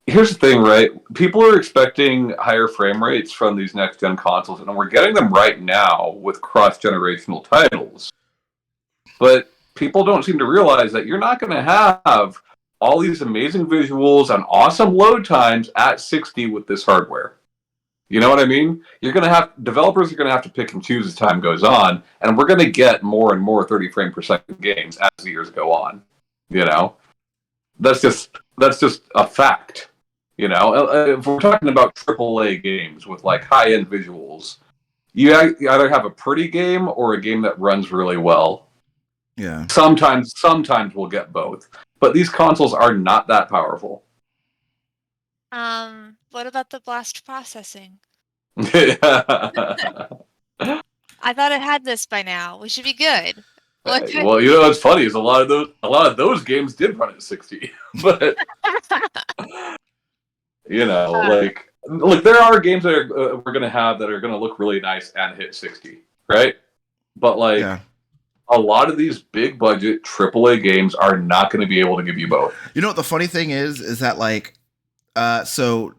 here's the thing, right? People are expecting higher frame rates from these next gen consoles, and we're getting them right now with cross generational titles. But people don't seem to realize that you're not going to have all these amazing visuals and awesome load times at 60 with this hardware. You know what I mean? Developers are going to have to pick and choose as time goes on, and we're going to get more and more 30 frame per second games as the years go on. You know, that's just a fact. You know, if we're talking about AAA games with like high end visuals, you either have a pretty game or a game that runs really well. Yeah. Sometimes we'll get both, but these consoles are not that powerful. What about the blast processing? Well, I thought it had this by now. We should be good. you know what's funny is a lot of those games did run at 60, but you know, like there are games that are we're gonna have that are gonna look really nice and hit 60, right? But like a lot of these big budget AAA games are not going to be able to give you both. You know what the funny thing is that like, so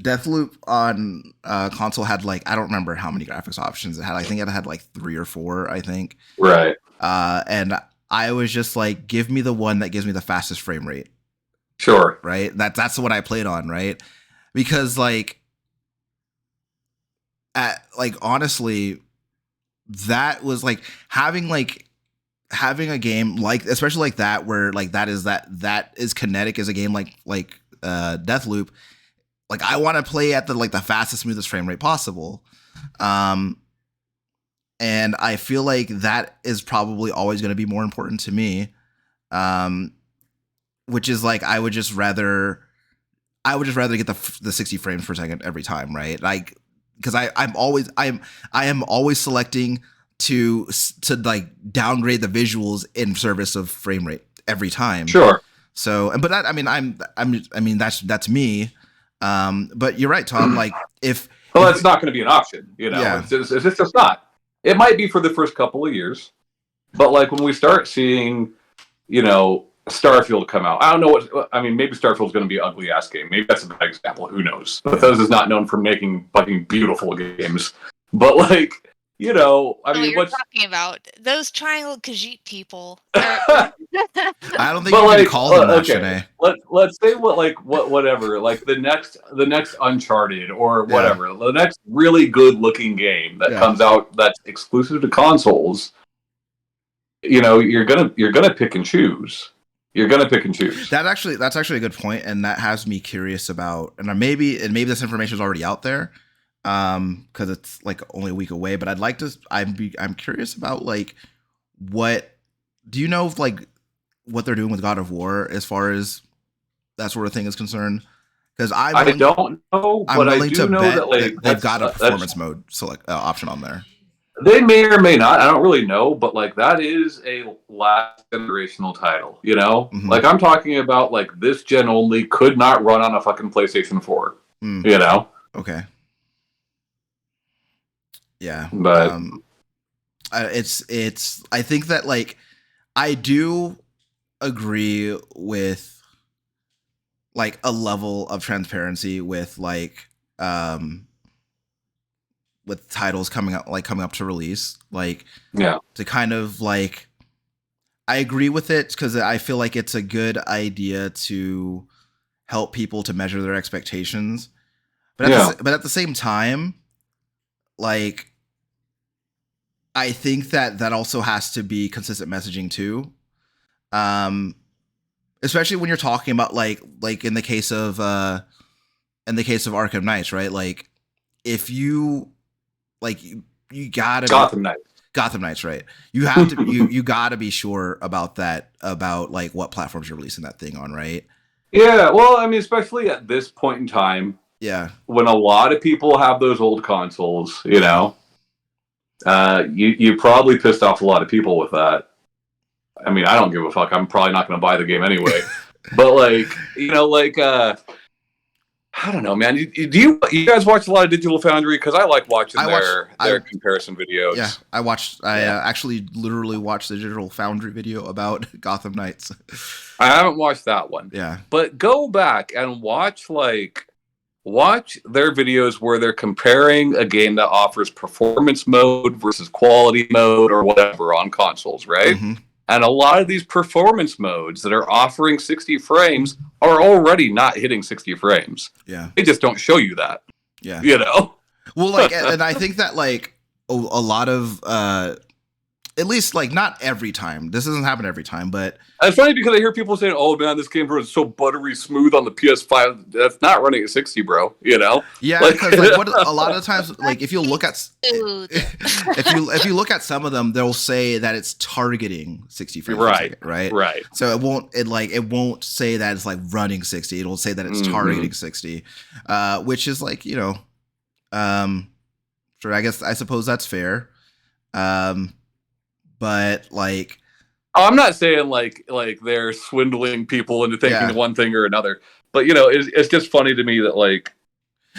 Deathloop on console had like, I don't remember how many graphics options it had. I think it had like 3 or 4. I think. Right. And I was just like, give me the one that gives me the fastest frame rate. Sure. Right. That's what I played on. Right. Because like, honestly, that was like having a game like, especially like that, where like that is kinetic as a game like Deathloop. Like I want to play at the fastest, smoothest frame rate possible. And I feel like that is probably always going to be more important to me. Which is like, I would just rather get the 60 frames per second every time. Right. Like, because I am always selecting to like downgrade the visuals in service of frame rate every time. Sure. So, but that, I mean, that's me. But you're right, Tom. Like that's not going to be an option, you know, yeah. it's just not. It might be for the first couple of years, but like when we start seeing, you know, Starfield come out, I don't know maybe Starfield's going to be an ugly ass game. Maybe that's a bad example. Who knows? Bethesda's not known for making fucking beautiful games, but like, you know, I mean, you're talking about those Triangle Khajiit people. I don't think you can call them that today. Let's say whatever, like the next Uncharted or whatever, the next really good looking game that comes out that's exclusive to consoles. You know, you're gonna pick and choose. You're gonna pick and choose. That's actually a good point, and that has me curious about. And maybe this information is already out there, because it's like only a week away. But I'd like to. I'm curious about like what do you know like what they're doing with God of War as far as that sort of thing is concerned? Because I don't know, but I do know that like they've got a performance mode select option on there. They may or may not. I don't really know, but like that is a last generational title, you know? Mm-hmm. Like I'm talking about like this gen only could not run on a fucking PlayStation 4. You know? Okay. Yeah. But it's I think that like I do agree with like a level of transparency with like with titles coming up to release, like to kind of like, I agree with it because I feel like it's a good idea to help people to measure their expectations, but at the same time, like I think that also has to be consistent messaging too, especially when you're talking about like in the case of Arkham Knights, right? Like if you like you gotta Gotham Knights, right? You have to you gotta be sure about that, about like what platforms you're releasing that thing on, right? Yeah, well, I mean, especially at this point in time, when a lot of people have those old consoles, you know, you probably pissed off a lot of people with that. I mean, I don't give a fuck. I'm probably not going to buy the game anyway. But like, you know, like. I don't know, man. Do you guys watch a lot of Digital Foundry? Because I like watching their comparison videos. Yeah, I actually literally watched the Digital Foundry video about Gotham Knights. I haven't watched that one. Yeah, but go back and watch their videos where they're comparing a game that offers performance mode versus quality mode or whatever on consoles, right? Mm-hmm. And a lot of these performance modes that are offering 60 frames are already not hitting 60 frames. Yeah. They just don't show you that. Yeah. You know? Well, like, and I think that like a lot of, at least like not every time. This doesn't happen every time, but it's funny because I hear people saying, "Oh man, this game runs so buttery smooth on the PS5." That's not running at 60, bro. You know? Yeah, like, because like what a lot of the times, like if you look at if you look at some of them, they'll say that it's targeting 60 frames per second, right? Right. So it won't say that it's like running 60. It'll say that it's targeting 60, which is like, you know, sure. I suppose that's fair. But like, I'm not saying like they're swindling people into thinking one thing or another, but you know, it's just funny to me that like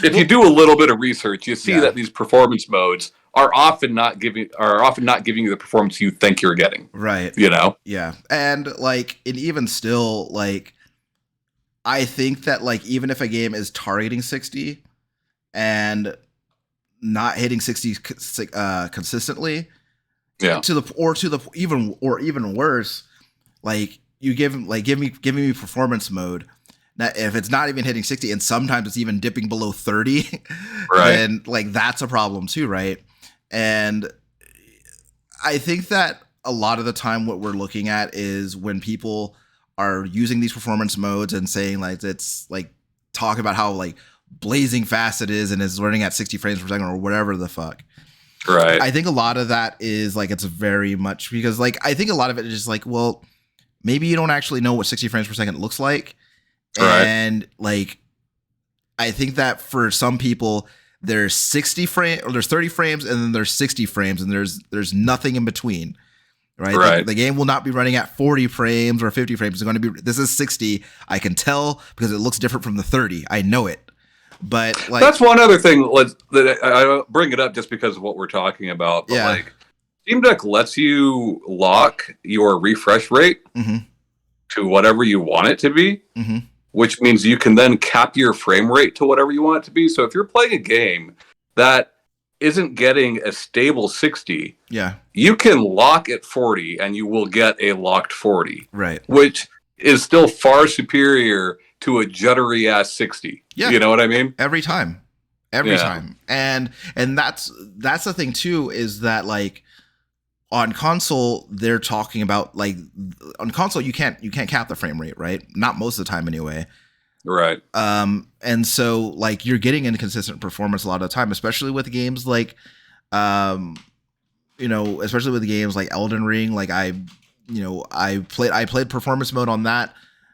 if you do a little bit of research, you see that these performance modes are often not giving you the performance you think you're getting. Right. You know? Yeah. And like, and even still, like, I think that like even if a game is targeting 60 and not hitting 60 consistently, even worse, like you give me performance mode. Now, if it's not even hitting 60 and sometimes it's even dipping below 30, right, then like that's a problem too, right? And I think that a lot of the time what we're looking at is when people are using these performance modes and saying like it's like talking about how like blazing fast it is and is running at 60 frames per second or whatever the fuck. Right. I think a lot of that is like it's very much because like I think a lot of it is just like, well, maybe you don't actually know what 60 frames per second looks like. Right. And like I think that for some people there's 60 frames or there's 30 frames and then there's 60 frames and there's nothing in between. Right. The game will not be running at 40 frames or 50 frames. It's going to be, this is 60. I can tell because it looks different from the 30. I know it. But like, that's one other thing that I bring it up just because of what we're talking about. But like Steamdeck lets you lock your refresh rate to whatever you want it to be, which means you can then cap your frame rate to whatever you want it to be. So if you're playing a game that isn't getting a stable 60, you can lock at 40 and you will get a locked 40. Right. Which is still far superior to a juddery ass 60. Yeah. You know what I mean? Every time. And that's the thing too, is that like on console, they're talking about like on console, you can't cap the frame rate, right? Not most of the time anyway. Right. And so like you're getting inconsistent performance a lot of the time, especially with games like, especially with games like Elden Ring. Like I played performance mode on that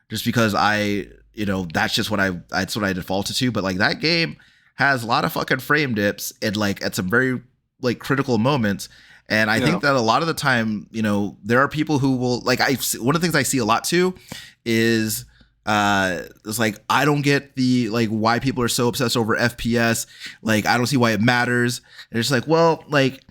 just because that's just what I defaulted to. But like that game has a lot of fucking frame dips and like at some very like critical moments. And I think that a lot of the time, there are people who will like, one of the things I see a lot too is, it's like, I don't get the, like why people are so obsessed over FPS. Like, I don't see why it matters. And it's like, well, like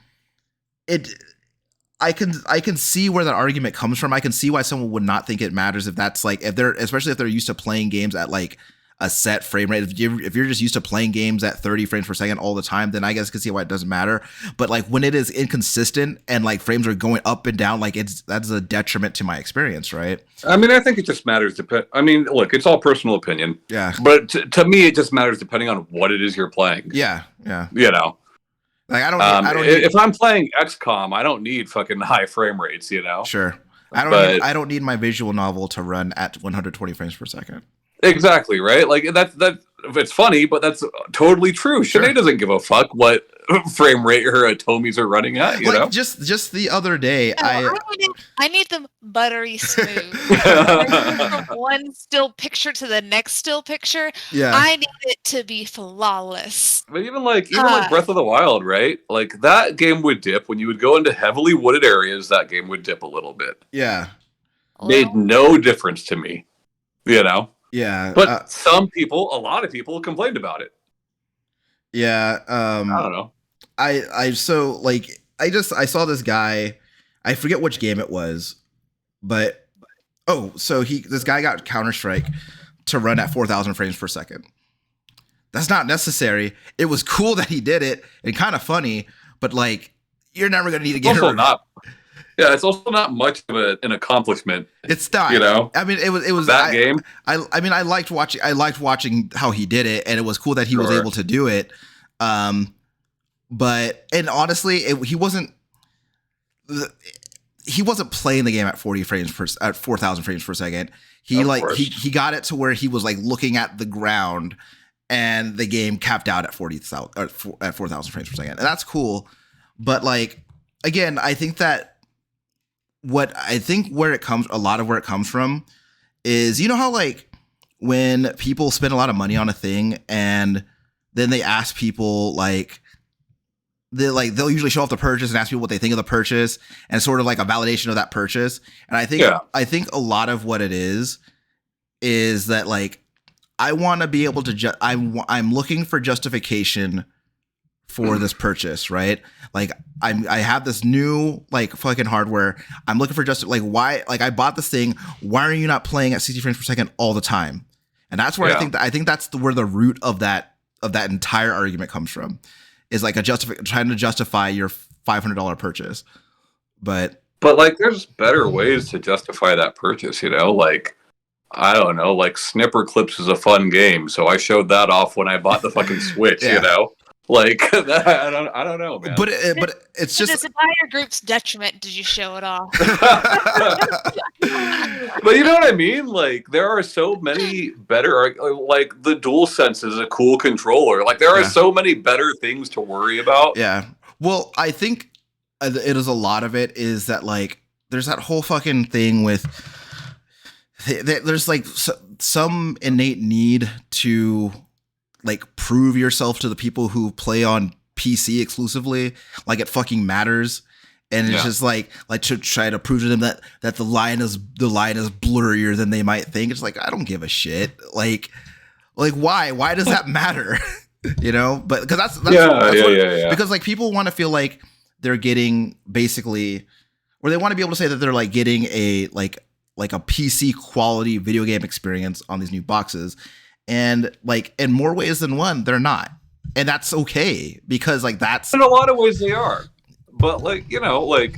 I can see where that argument comes from. I can see why someone would not think it matters if that's like, especially if they're used to playing games at like a set frame rate. If you're just used to playing games at 30 frames per second all the time, then I guess I can see why it doesn't matter. But like when it is inconsistent and like frames are going up and down, like that's a detriment to my experience, right? I mean, I think it just matters. Look, it's all personal opinion. Yeah. But to me, it just matters depending on what it is you're playing. Yeah. Like I don't. If I'm playing XCOM, I don't need fucking high frame rates. Sure. I don't need my visual novel to run at 120 frames per second. Exactly, right? Like that it's funny, but that's totally true. Sure. Sinead doesn't give a fuck what frame rate her Atomies are running at, you know? Just the other day, I need them buttery smooth. From one still picture to the next still picture. Yeah. I need it to be flawless. But even like Breath of the Wild, right? Like that game would dip when you would go into heavily wooded areas. That game would dip a little bit. Yeah. Made no difference to me, Yeah. But a lot of people complained about it. Yeah. I don't know. I saw this guy, I forget which game it was, but this guy got Counter-Strike to run at 4,000 frames per second. That's not necessary. It was cool that he did it and kind of funny, but like you're never going to need to get also not Yeah, it's also not much of an accomplishment. It's not. You know, I mean, it was that game. I mean, I liked watching how he did it, and it was cool that he was able to do it. But and honestly, he wasn't playing the game at 4,000 frames per second. He he got it to where he was like looking at the ground, and the game capped out at 4,000 frames per second, and that's cool. But like again, I think that where it comes from is, you know how like when people spend a lot of money on a thing and then they ask people like they'll usually show off the purchase and ask people what they think of the purchase and sort of like a validation of that purchase. And I think a lot of what it is that like I want to be able to I'm looking for justification for this purchase, right? Like I have this new like fucking hardware. I'm looking for why, like I bought this thing. Why are you not playing at 60 frames per second all the time? And that's where I think that's where the root of that entire argument comes from, is like trying to justify your $500 purchase. But like there's better ways to justify that purchase, you know, like I don't know, like Snipper Clips is a fun game, so I showed that off when I bought the fucking Switch, you know. Like I don't know, man. But it's just this entire group's detriment. Did you show it off? But you know what I mean? Like there are so many better. Like the DualSense is a cool controller. Like there are so many better things to worry about. Yeah. Well, I think it is a lot of it is that like there's that whole fucking thing with there's like some innate need to like prove yourself to the people who play on PC exclusively, like it fucking matters. And it's just like to try to prove to them that the line is blurrier than they might think. It's like, I don't give a shit. Like why does that matter? You know, but because that's because like people want to feel like they're getting basically, or they want to be able to say that they're like getting a like a PC quality video game experience on these new boxes. And like in more ways than one, they're not. And that's okay, because like that's in a lot of ways they are. But like, you know, like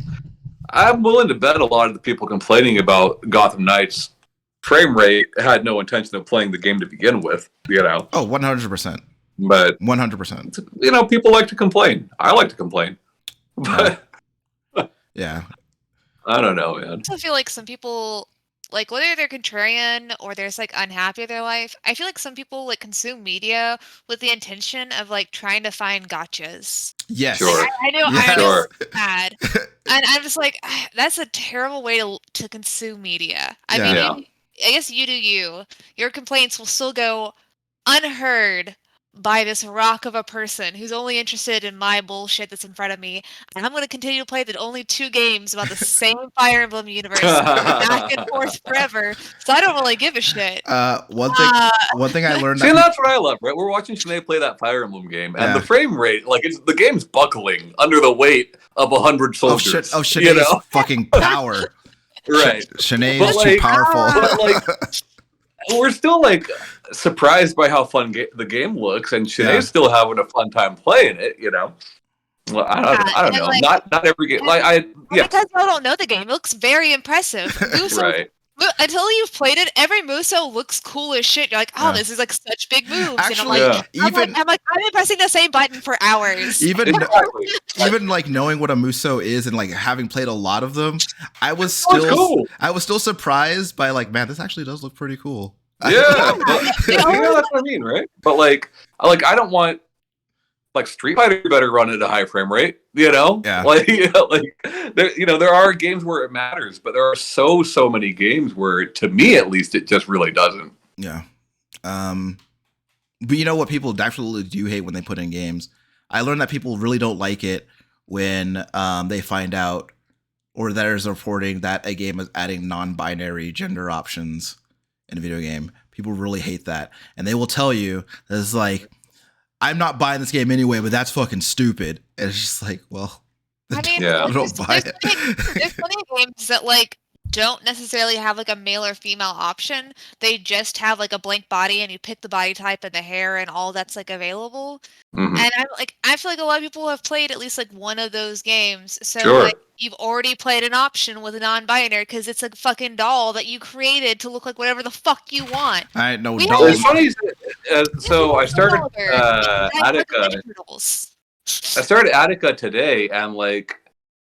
I'm willing to bet a lot of the people complaining about Gotham Knights frame rate had no intention of playing the game to begin with, you know. Oh, 100%. But 100%. You know, people like to complain. I like to complain. But yeah. I don't know, man. I also feel like some people, like whether they're contrarian or they're just like unhappy with their life, I feel like some people like consume media with the intention of like trying to find gotchas. Yes. Sure. I know. Yeah. I know. Sure. It's bad. And I'm just like, that's a terrible way to consume media. I mean, I guess you do you. Your complaints will still go unheard by this rock of a person who's only interested in my bullshit that's in front of me, and I'm going to continue to play the only 2 games about the same Fire Emblem universe back and forth forever. So I don't really give a shit. One thing I learned. See, that's what I love, right? We're watching Sinead play that Fire Emblem game, and the frame rate, like the game's buckling under the weight of 100 soldiers. Of Sinead's fucking power. Right. Sinead is too powerful. But like, we're still like surprised by how fun the game looks, and Sinead's still having a fun time playing it, you know. Well, I don't know. Like, not every game. Like because y'all don't know the game, it looks very impressive. Right. Until you've played it, every Muso looks cool as shit. You're like, oh, this is like such big moves. Actually, and I'm like, I've been pressing the same button for hours. Even like knowing what a Muso is and like having played a lot of them, I was still surprised by like, man, this actually does look pretty cool. Yeah, you know, that's what I mean, right? But like I don't want like Street Fighter better run at a high frame rate, you know? Yeah. Like there are games where it matters, but there are so many games where, to me at least, it just really doesn't. Yeah. But you know what people absolutely do hate when they put in games? I learned that people really don't like it when they find out, or there's reporting that a game is adding non-binary gender options in a video game. People really hate that. And they will tell you that it's like, I'm not buying this game anyway, but that's fucking stupid. And it's just like, well, I mean, don't buy it. There's plenty of games that like don't necessarily have like a male or female option. They just have like a blank body, and you pick the body type and the hair and all that's like available. Mm-hmm. And I feel like a lot of people have played at least like one of those games. So sure. like you've already played an option with a non-binary because it's a fucking doll that you created to look like whatever the fuck you want. All right, no We dolls. It's funny. So I started Attica. Turtles. I started Attica today, and like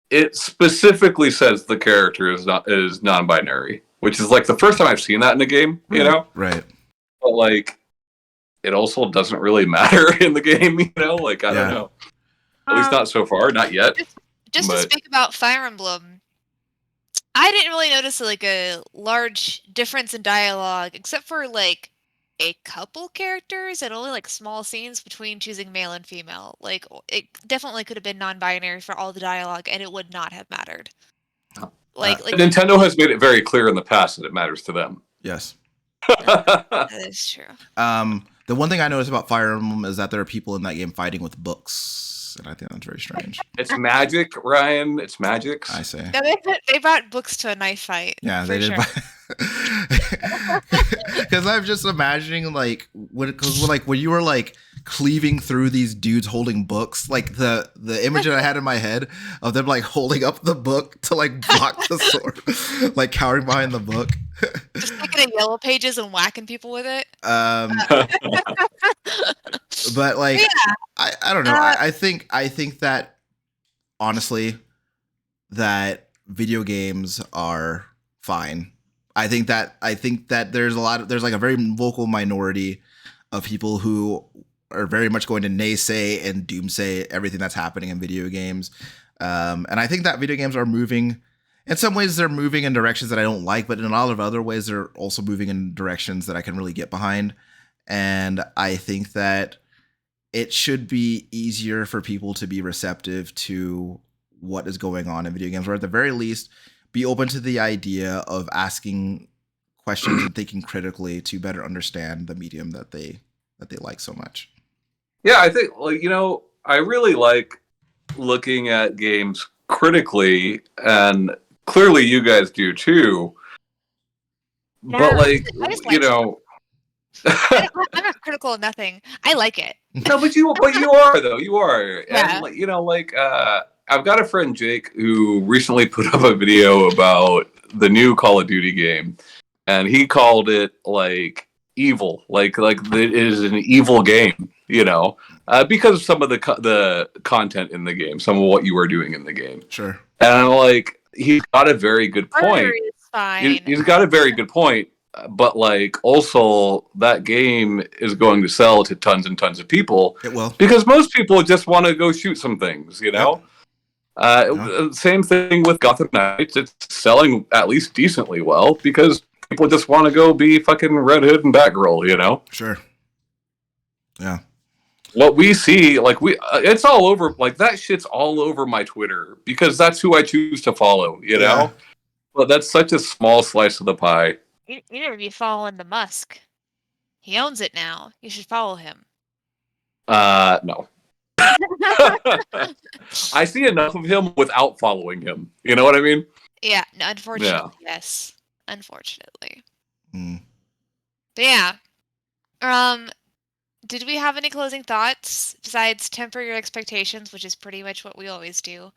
it specifically says the character is non-binary, which is like the first time I've seen that in a game. You know, Right. but like it also doesn't really matter in the game. You know, like I don't know. At least not so far, not yet. Just to speak about Fire Emblem, I didn't really notice like a large difference in dialogue, except for like a couple characters and only like small scenes between choosing male and female. Like it definitely could have been non-binary for all the dialogue, and it would not have mattered. Like Nintendo has made it very clear in the past that it matters to them. Yes. That is true. The one thing I noticed about Fire Emblem is that there are people in that game fighting with books, and I think that's very strange. It's magic, Ryan. It's magic. I say. No, they brought books to a knife fight. Yeah, they did. Because I'm just imagining like when you were like cleaving through these dudes holding books, like the image that I had in my head of them like holding up the book to like block the sword, like cowering behind the book. Just looking at Yellow Pages and whacking people with it. But like yeah. I don't know. I think that honestly that video games are fine. I think that there's like a very vocal minority of people who are very much going to naysay and doomsay everything that's happening in video games. And I think that video games are moving, in some ways they're moving in directions that I don't like, but in a lot of other ways they're also moving in directions that I can really get behind. And I think that it should be easier for people to be receptive to what is going on in video games, or at the very least be open to the idea of asking questions and thinking critically to better understand the medium that they like so much. Yeah, I think I really like looking at games critically, and clearly you guys do too. Yeah, but like I'm not critical of nothing. I like it. No, but you are though. You are. Yeah. And I've got a friend, Jake, who recently put up a video about the new Call of Duty game, and he called it like evil, like it is an evil game, because of some of the content in the game, some of what you are doing in the game. Sure. And like he's got a very good point. Fine. He's got a very good point, but like also that game is going to sell to tons and tons of people. It will, because most people just want to go shoot some things, Yep. Same thing with Gotham Knights. It's selling at least decently well because people just want to go be fucking Red Hood and Batgirl, Sure. Yeah. What we see, it's all over. Like that shit's all over my Twitter because that's who I choose to follow. Yeah. But that's such a small slice of the pie. You need to be following the Musk. He owns it now. You should follow him. No. I see enough of him without following him. You know what I mean? Yeah, no, unfortunately, yes. Unfortunately. Mm. But yeah. Did we have any closing thoughts besides temper your expectations, which is pretty much what we always do?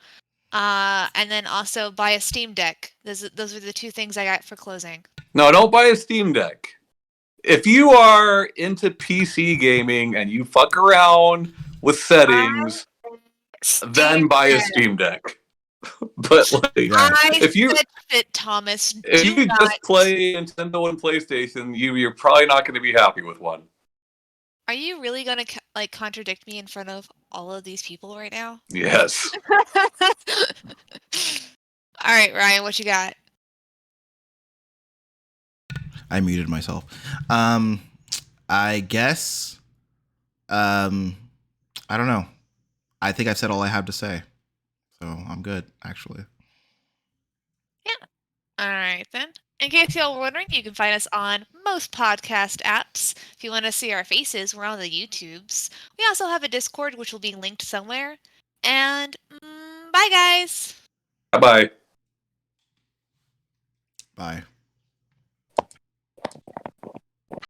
And then also buy a Steam Deck. Those are the two things I got for closing. No, don't buy a Steam Deck. If you are into PC gaming and you fuck around with settings, then buy a Steam Deck. But if you Thomas, if you just play Nintendo and PlayStation, you're probably not going to be happy with one. Are you really gonna contradict me in front of all of these people right now? Yes. All right, Ryan, what you got? I muted myself. I guess. I don't know. I think I've said all I have to say, so I'm good, actually. Yeah. All right then. In case y'all were wondering, you can find us on most podcast apps. If you want to see our faces, we're on the YouTubes. We also have a Discord, which will be linked somewhere. And bye, guys. Bye-bye. Bye.